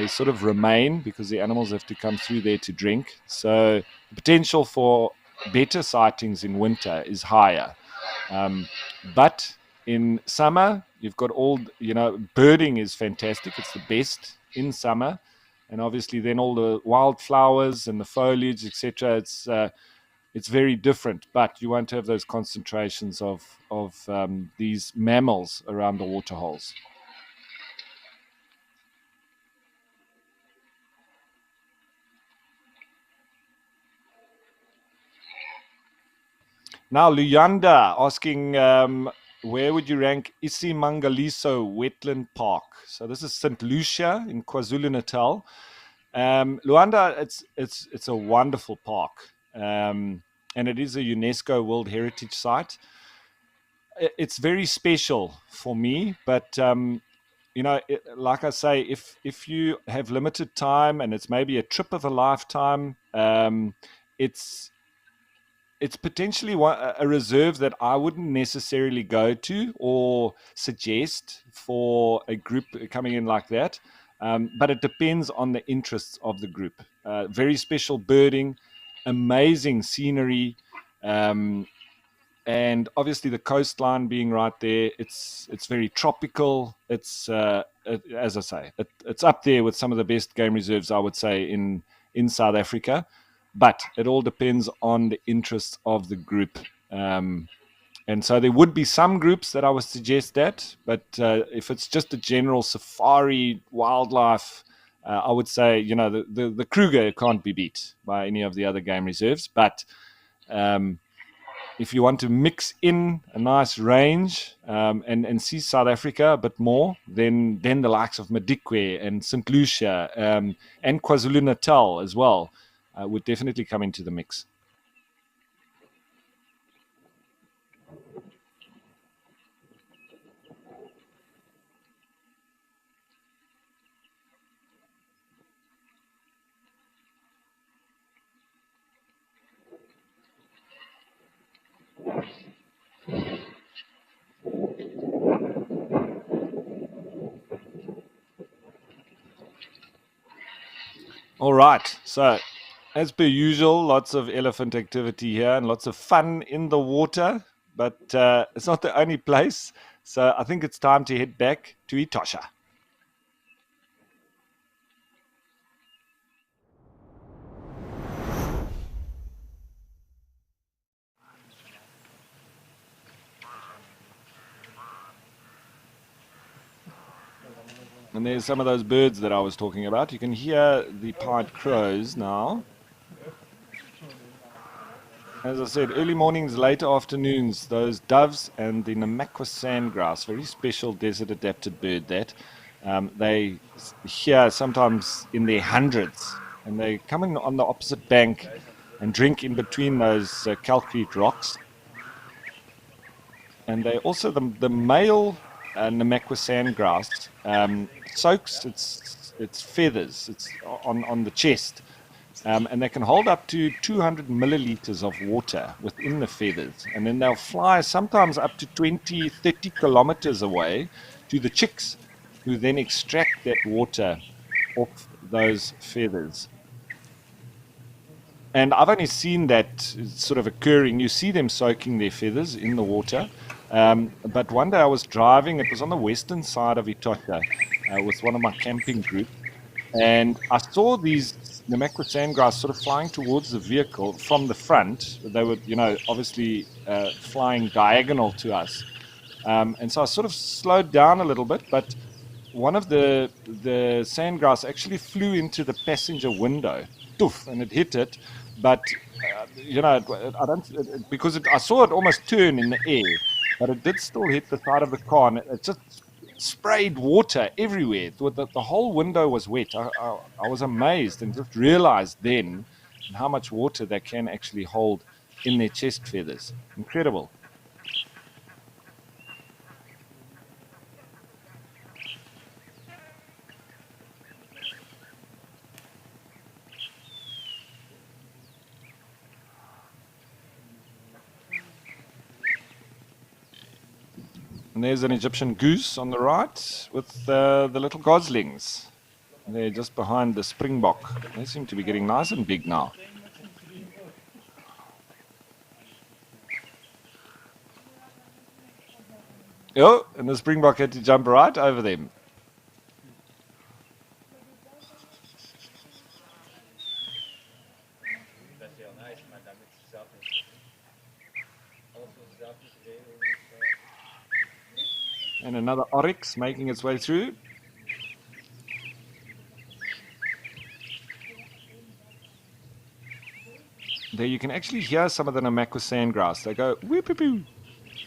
sort of remain because the animals have to come through there to drink. So the potential for better sightings in winter is higher. But in summer, you've got birding is fantastic. It's the best in summer. And obviously then all the wildflowers and the foliage, etc. It's very different, but you won't have those concentrations of these mammals around the waterholes. Now, Luyanda asking, where would you rank Isimangaliso Wetland Park? So this is St. Lucia in KwaZulu-Natal. Luanda, it's a wonderful park, and it is a UNESCO World Heritage Site. It's very special for me, but like I say, if you have limited time and it's maybe a trip of a lifetime, it's potentially a reserve that I wouldn't necessarily go to or suggest for a group coming in like that. But it depends on the interests of the group. Very special birding, amazing scenery, and obviously the coastline being right there. It's very tropical. It's as I say, it's up there with some of the best game reserves, I would say, in South Africa. But it all depends on the interests of the group. And so there would be some groups that I would suggest that, but if it's just a general safari wildlife, I would say, the Kruger can't be beat by any of the other game reserves. But if you want to mix in a nice range and see South Africa a bit more, then the likes of Madikwe and St. Lucia and KwaZulu-Natal as well. would definitely come into the mix. All right, so as per usual, lots of elephant activity here and lots of fun in the water, but it's not the only place. So I think it's time to head back to Etosha. And there's some of those birds that I was talking about. You can hear the pied crows now. As I said, early mornings, late afternoons, those doves and the Namakwa sandgrouse, very special desert-adapted bird that. They hear sometimes in their hundreds, and they come in on the opposite bank and drink in between those calcrete rocks. And they also, the male Namakwa sandgrouse soaks its feathers, it's on the chest, and they can hold up to 200 milliliters of water within the feathers, and then they'll fly sometimes up to 20, 30 kilometers away to the chicks, who then extract that water off those feathers. And I've only seen that sort of occurring. You see them soaking their feathers in the water. But one day I was driving, it was on the western side of Etosha with one of my camping group, and I saw these Namakwa sandgrouse sort of flying towards the vehicle from the front. They were, obviously flying diagonal to us. And so I sort of slowed down a little bit, but one of the sandgrouse actually flew into the passenger window, doof, and it hit it. But I saw it almost turn in the air, but it did still hit the side of the car, and it just sprayed water everywhere. The whole window was wet. I was amazed and just realized then how much water they can actually hold in their chest feathers. Incredible. And there's an Egyptian goose on the right with the little goslings. They're just behind the springbok. They seem to be getting nice and big now. Oh, and the springbok had to jump right over them. And another oryx making its way through. There you can actually hear some of the Namakwa sandgrouse. They go whip-a-poo,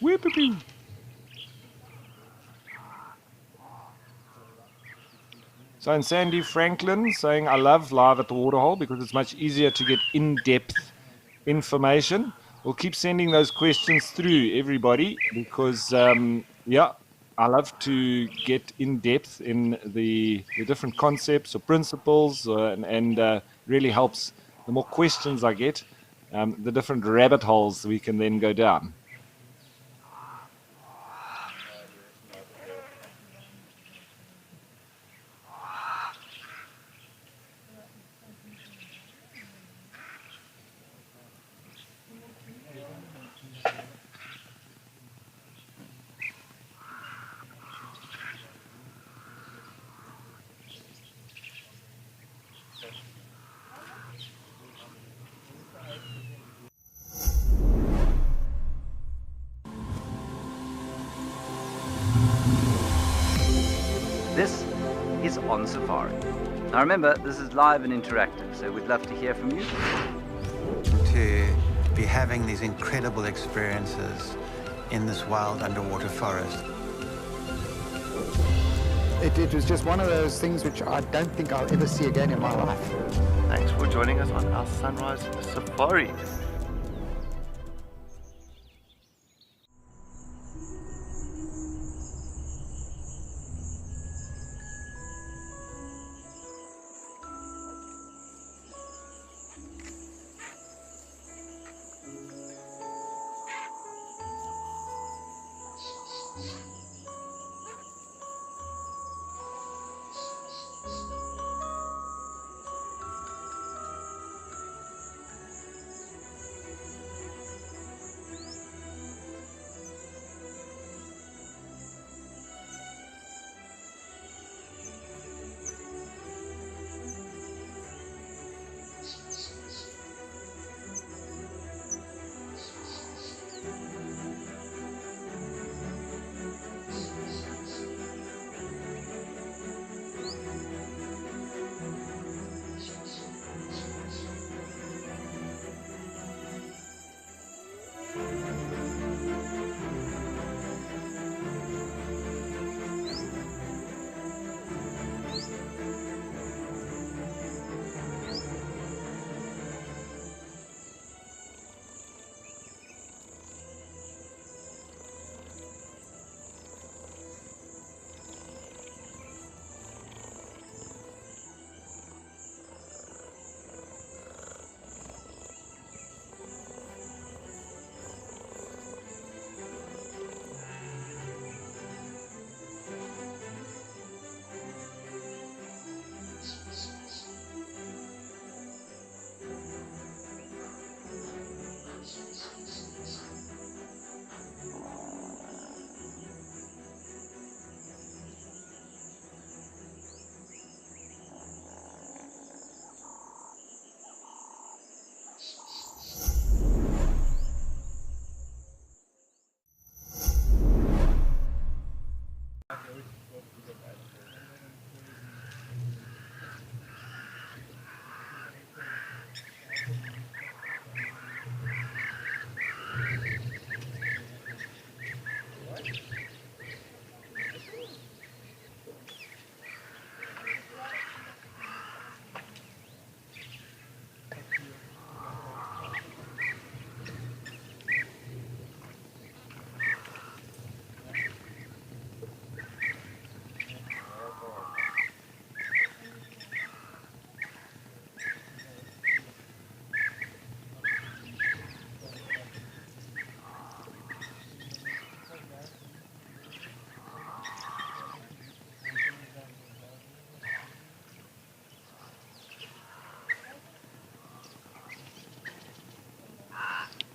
whip-a-poo. So in Sandy Franklin saying, I love Live at the Waterhole because it's much easier to get in-depth information. We'll keep sending those questions through, everybody, because, I love to get in depth in the different concepts or principles, and really helps the more questions I get, the different rabbit holes we can then go down. This is On Safari. Now remember, this is live and interactive, so we'd love to hear from you. To be having these incredible experiences in this wild underwater forest. it was just one of those things which I don't think I'll ever see again in my life. Thanks for joining us on our sunrise safari.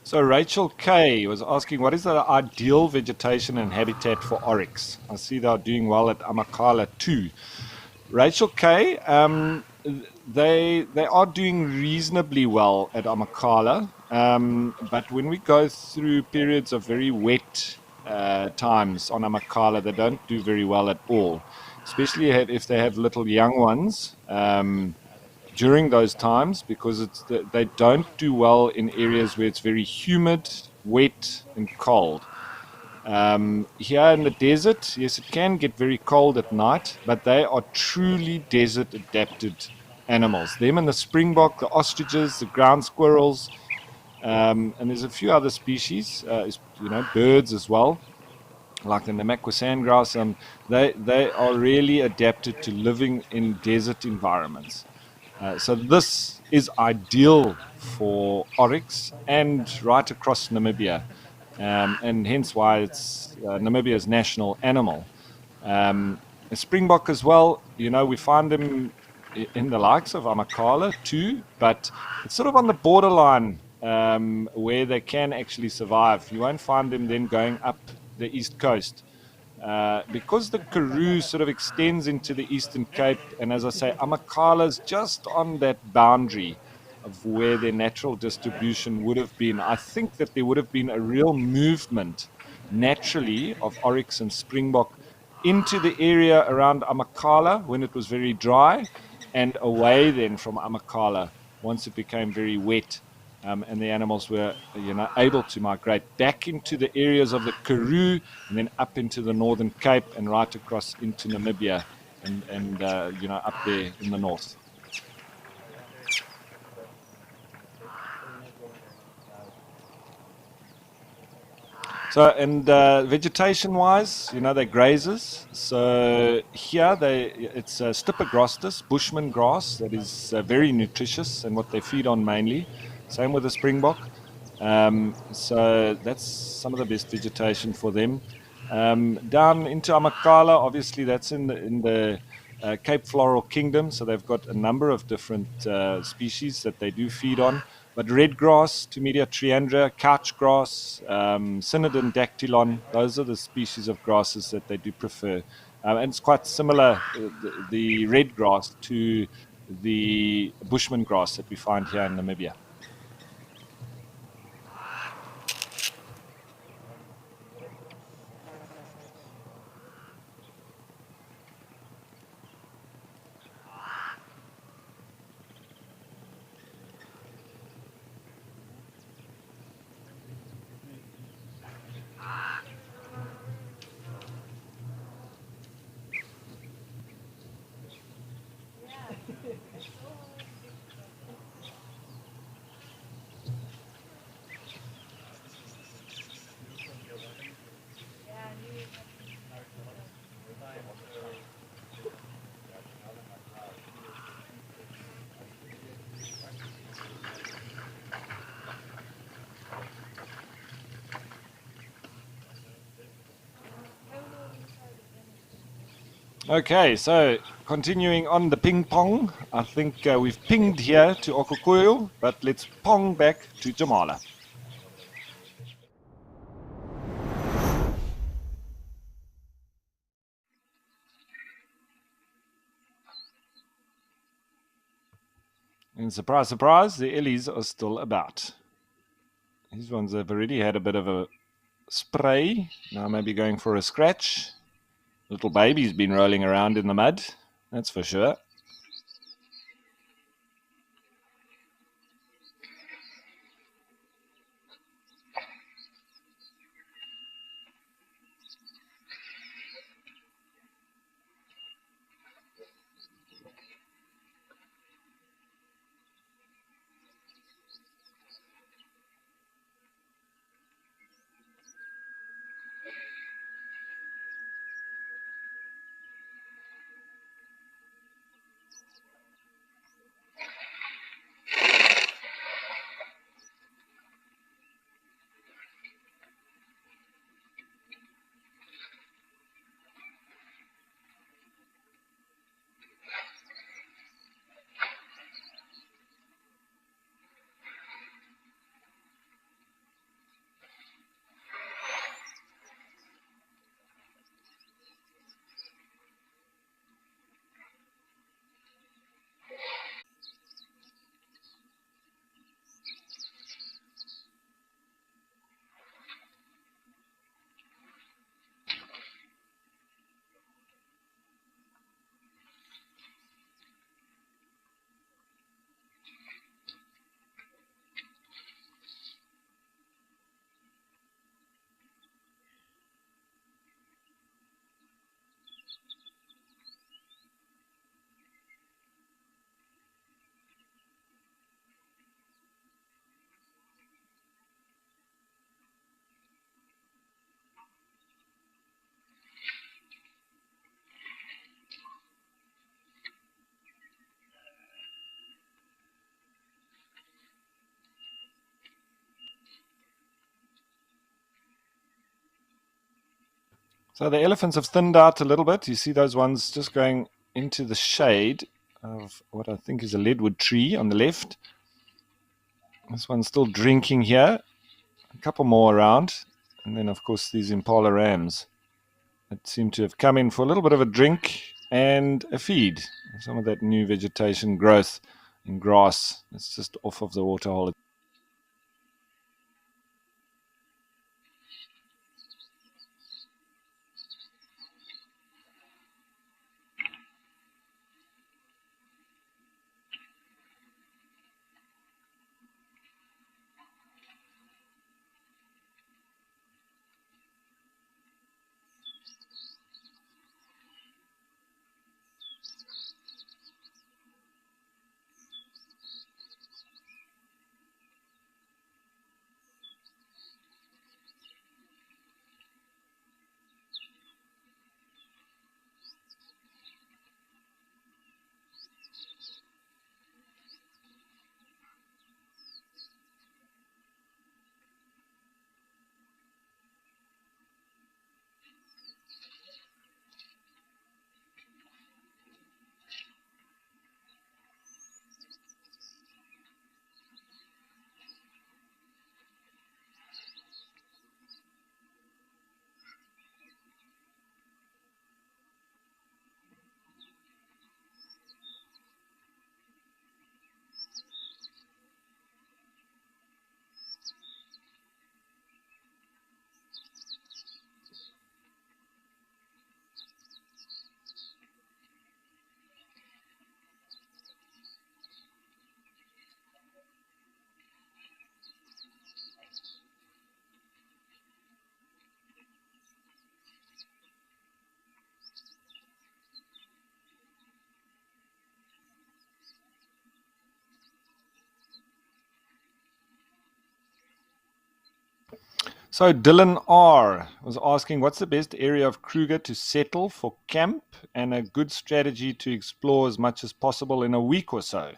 So Rachel K was asking, what is the ideal vegetation and habitat for oryx? I see they are doing well at Amakala too. Rachel K, they are doing reasonably well at Amakala, but when we go through periods of very wet times on Amakala, they don't do very well at all, especially if they have little young ones. During those times, because they don't do well in areas where it's very humid, wet, and cold. Here in the desert, yes, it can get very cold at night, but they are truly desert adapted animals. Them and the springbok, the ostriches, the ground squirrels, and there's a few other species, birds as well, like the Namakwa sandgrass. They are really adapted to living in desert environments. So this is ideal for oryx and right across Namibia, and hence why it's Namibia's national animal. A springbok as well, we find them in the likes of Amakala too, but it's sort of on the borderline where they can actually survive. You won't find them then going up the east coast. Because the Karoo sort of extends into the Eastern Cape, and as I say, Amakala's just on that boundary of where their natural distribution would have been. I think that there would have been a real movement naturally of oryx and springbok into the area around Amakala when it was very dry, and away then from Amakala once it became very wet. and the animals were, able to migrate back into the areas of the Karoo and then up into the Northern Cape and right across into Namibia and up there in the north. So, and vegetation-wise, they're grazers. So here it's Stipogrostis, bushman grass, that is very nutritious and what they feed on mainly. Same with the springbok. So that's some of the best vegetation for them. Down into Amakala, obviously that's in the Cape Floral Kingdom. So they've got a number of different species that they do feed on. But red grass, Tumedia triandra, couch grass, Synodon dactylon, those are the species of grasses that they do prefer. And it's quite similar, the red grass, to the bushman grass that we find here in Namibia. Okay, so continuing on the ping pong, I think we've pinged here to Okokoyo, but let's pong back to Jamala. And surprise, surprise, the Ellies are still about. These ones have already had a bit of a spray, now maybe going for a scratch. Little baby's been rolling around in the mud, that's for sure. So the elephants have thinned out a little bit. You see those ones just going into the shade of what I think is a leadwood tree on the left. This one's still drinking here. A couple more around. And then, of course, these impala rams that seem to have come in for a little bit of a drink and a feed. Some of that new vegetation growth in grass. It's just off of the waterhole. So Dylan R was asking, what's the best area of Kruger to settle for camp and a good strategy to explore as much as possible in a week or so?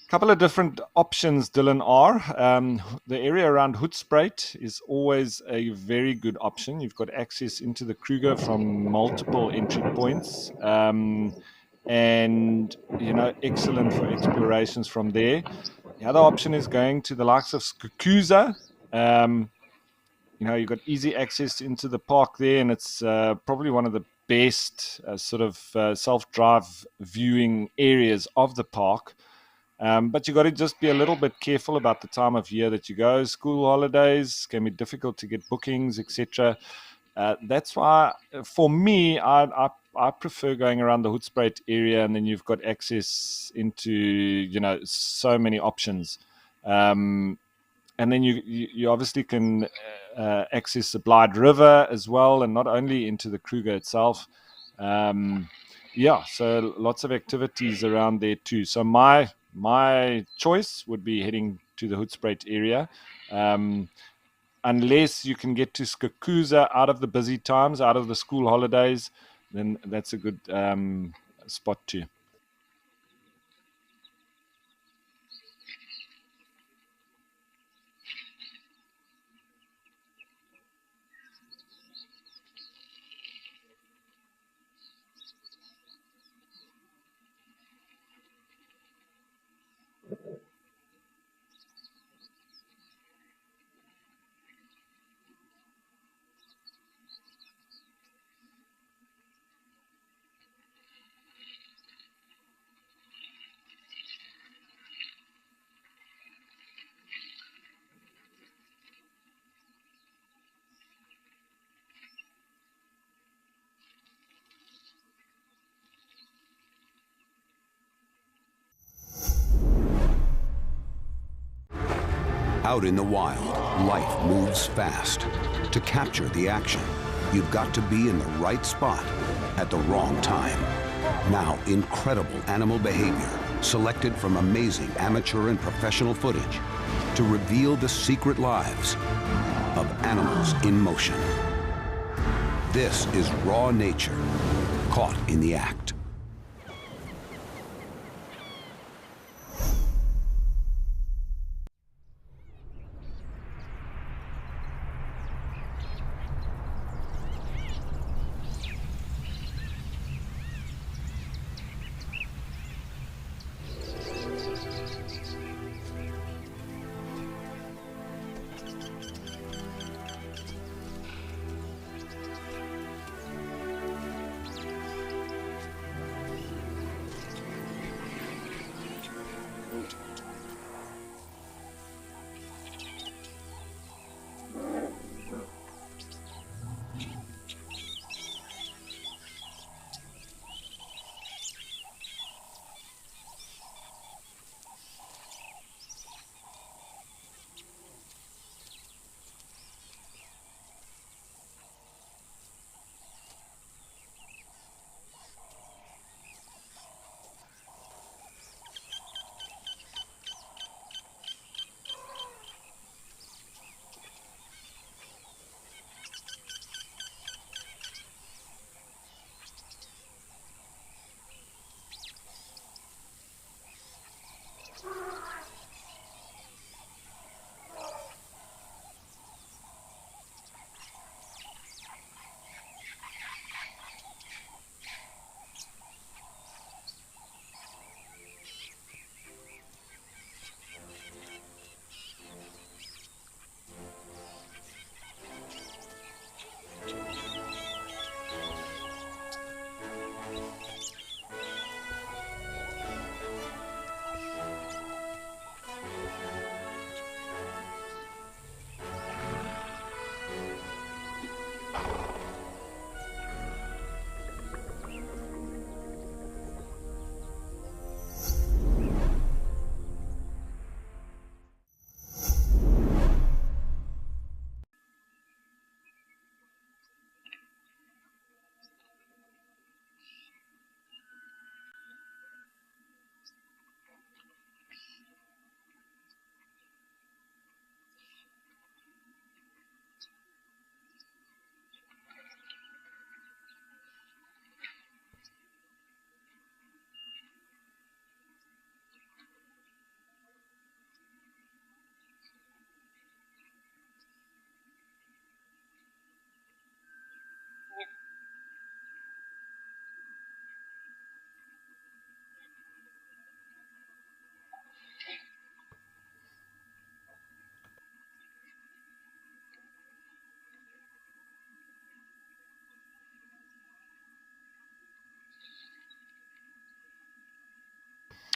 Couple of different options, Dylan R. The area around Hoedspruit is always a very good option. You've got access into the Kruger from multiple entry points. And, excellent for explorations from there. The other option is going to the likes of Skukuza. You've got easy access into the park there, and it's probably one of the best self-drive viewing areas of the park. But you got to just be a little bit careful about the time of year that you go. School holidays can be difficult to get bookings, etc. That's why, for me, I prefer going around the Hoedspruit area, and then you've got access into so many options. And then you obviously can access the Blyde River as well, and not only into the Kruger itself. So lots of activities around there too. So my choice would be heading to the Hoedspruit area. Unless you can get to Skukuza out of the busy times, out of the school holidays, then that's a good spot too. Out in the wild, life moves fast. To capture the action, you've got to be in the right spot at the wrong time. Now, incredible animal behavior, selected from amazing amateur and professional footage, to reveal the secret lives of animals in motion. This is raw nature, caught in the act.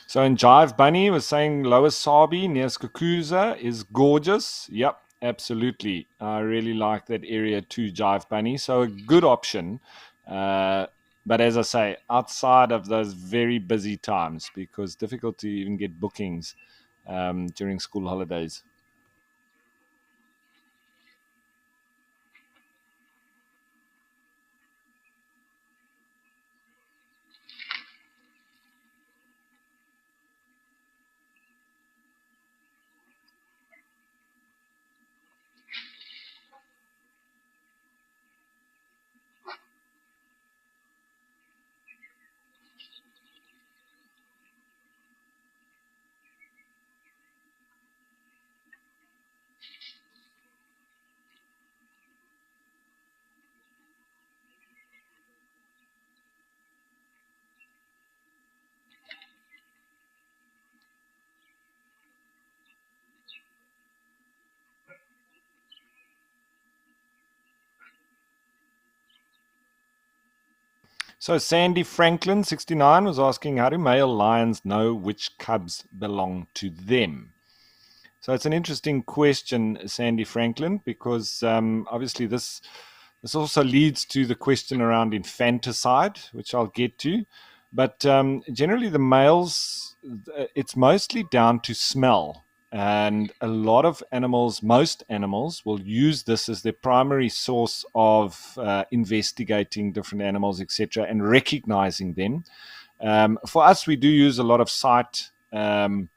So in Jive Bunny was saying Lower Sabi near Skukuza is gorgeous. Yep, absolutely. I really like that area too, Jive Bunny. So a good option. But as I say, outside of those very busy times, because difficult to even get bookings during school holidays. So Sandy Franklin, 69, was asking, how do male lions know which cubs belong to them? So it's an interesting question, Sandy Franklin, because obviously this also leads to the question around infanticide, which I'll get to. But generally, the males, it's mostly down to smell. And a lot of animals, most animals, will use this as their primary source of investigating different animals, etc., and recognizing them. For us, we do use a lot of sight. And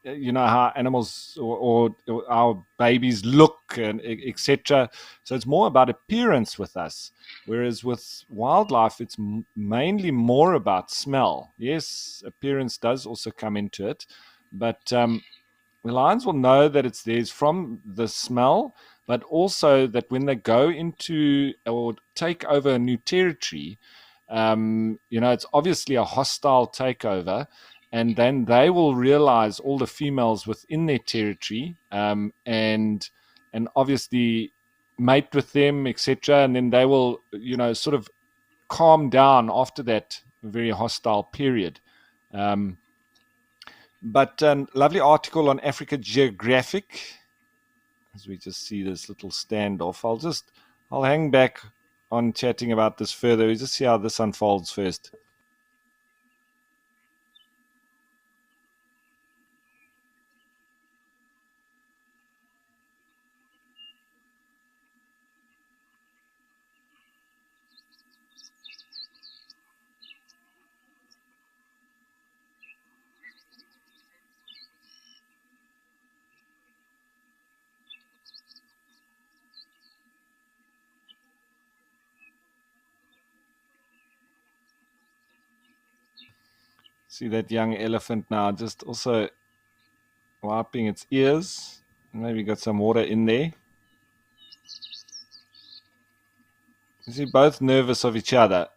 you know how animals or our babies look and etc. So it's more about appearance with us, whereas with wildlife it's mainly more about smell. Yes, appearance does also come into it, but the lions will know that it's theirs from the smell, but also that when they go into or take over a new territory, it's obviously a hostile takeover, and then they will realize all the females within their territory, and obviously mate with them, etc. And then they will, sort of calm down after that very hostile period. But lovely article on Africa Geographic, as we just see this little standoff. I'll hang back on chatting about this further. We just see how this unfolds first. See that young elephant now just also wiping its ears. Maybe got some water in there. You see, both nervous of each other.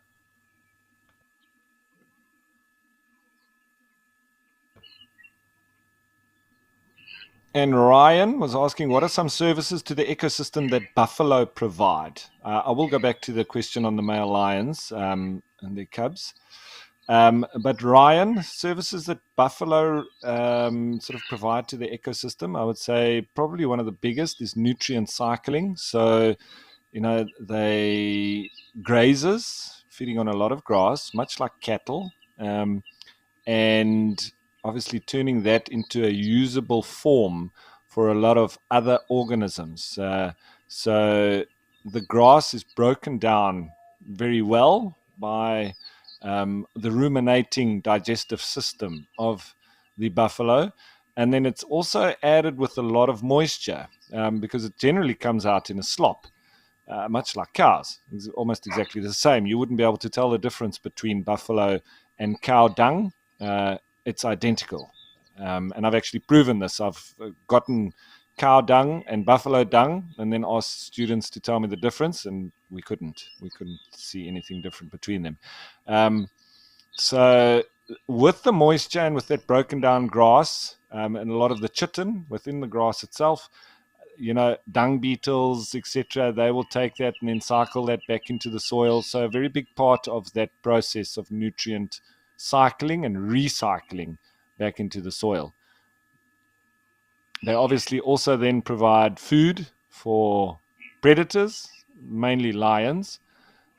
And Ryan was asking, what are some services to the ecosystem that buffalo provide? I will go back to the question on the male lions and their cubs. But Ryan, services that buffalo sort of provide to the ecosystem, I would say probably one of the biggest is nutrient cycling. So, they grazers, feeding on a lot of grass, much like cattle, and obviously turning that into a usable form for a lot of other organisms. So the grass is broken down very well by the ruminating digestive system of the buffalo. And then it's also added with a lot of moisture because it generally comes out in a slop. Much like cows, it's almost exactly the same. You wouldn't be able to tell the difference between buffalo and cow dung. It's identical. And I've actually proven this. I've gotten cow dung and buffalo dung and then asked students to tell me the difference, and we couldn't see anything different between them. So with the moisture and with that broken down grass and a lot of the chitin within the grass itself, dung beetles, etc., they will take that and then cycle that back into the soil. So a very big part of that process of nutrient cycling and recycling back into the soil. They obviously also then provide food for predators, mainly lions.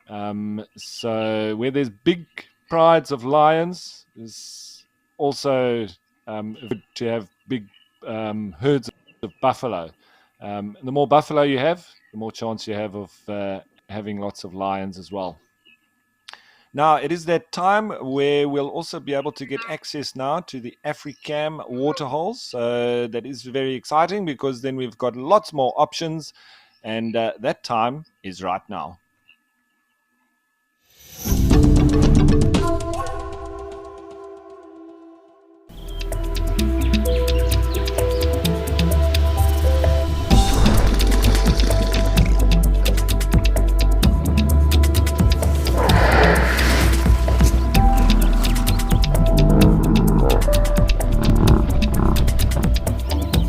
So where there's big prides of lions, there's also good to have big herds of buffalo. The more buffalo you have, the more chance you have of having lots of lions as well. Now, it is that time where we'll also be able to get access now to the AfriCam waterholes. So that is very exciting because then we've got lots more options, and that time is right now.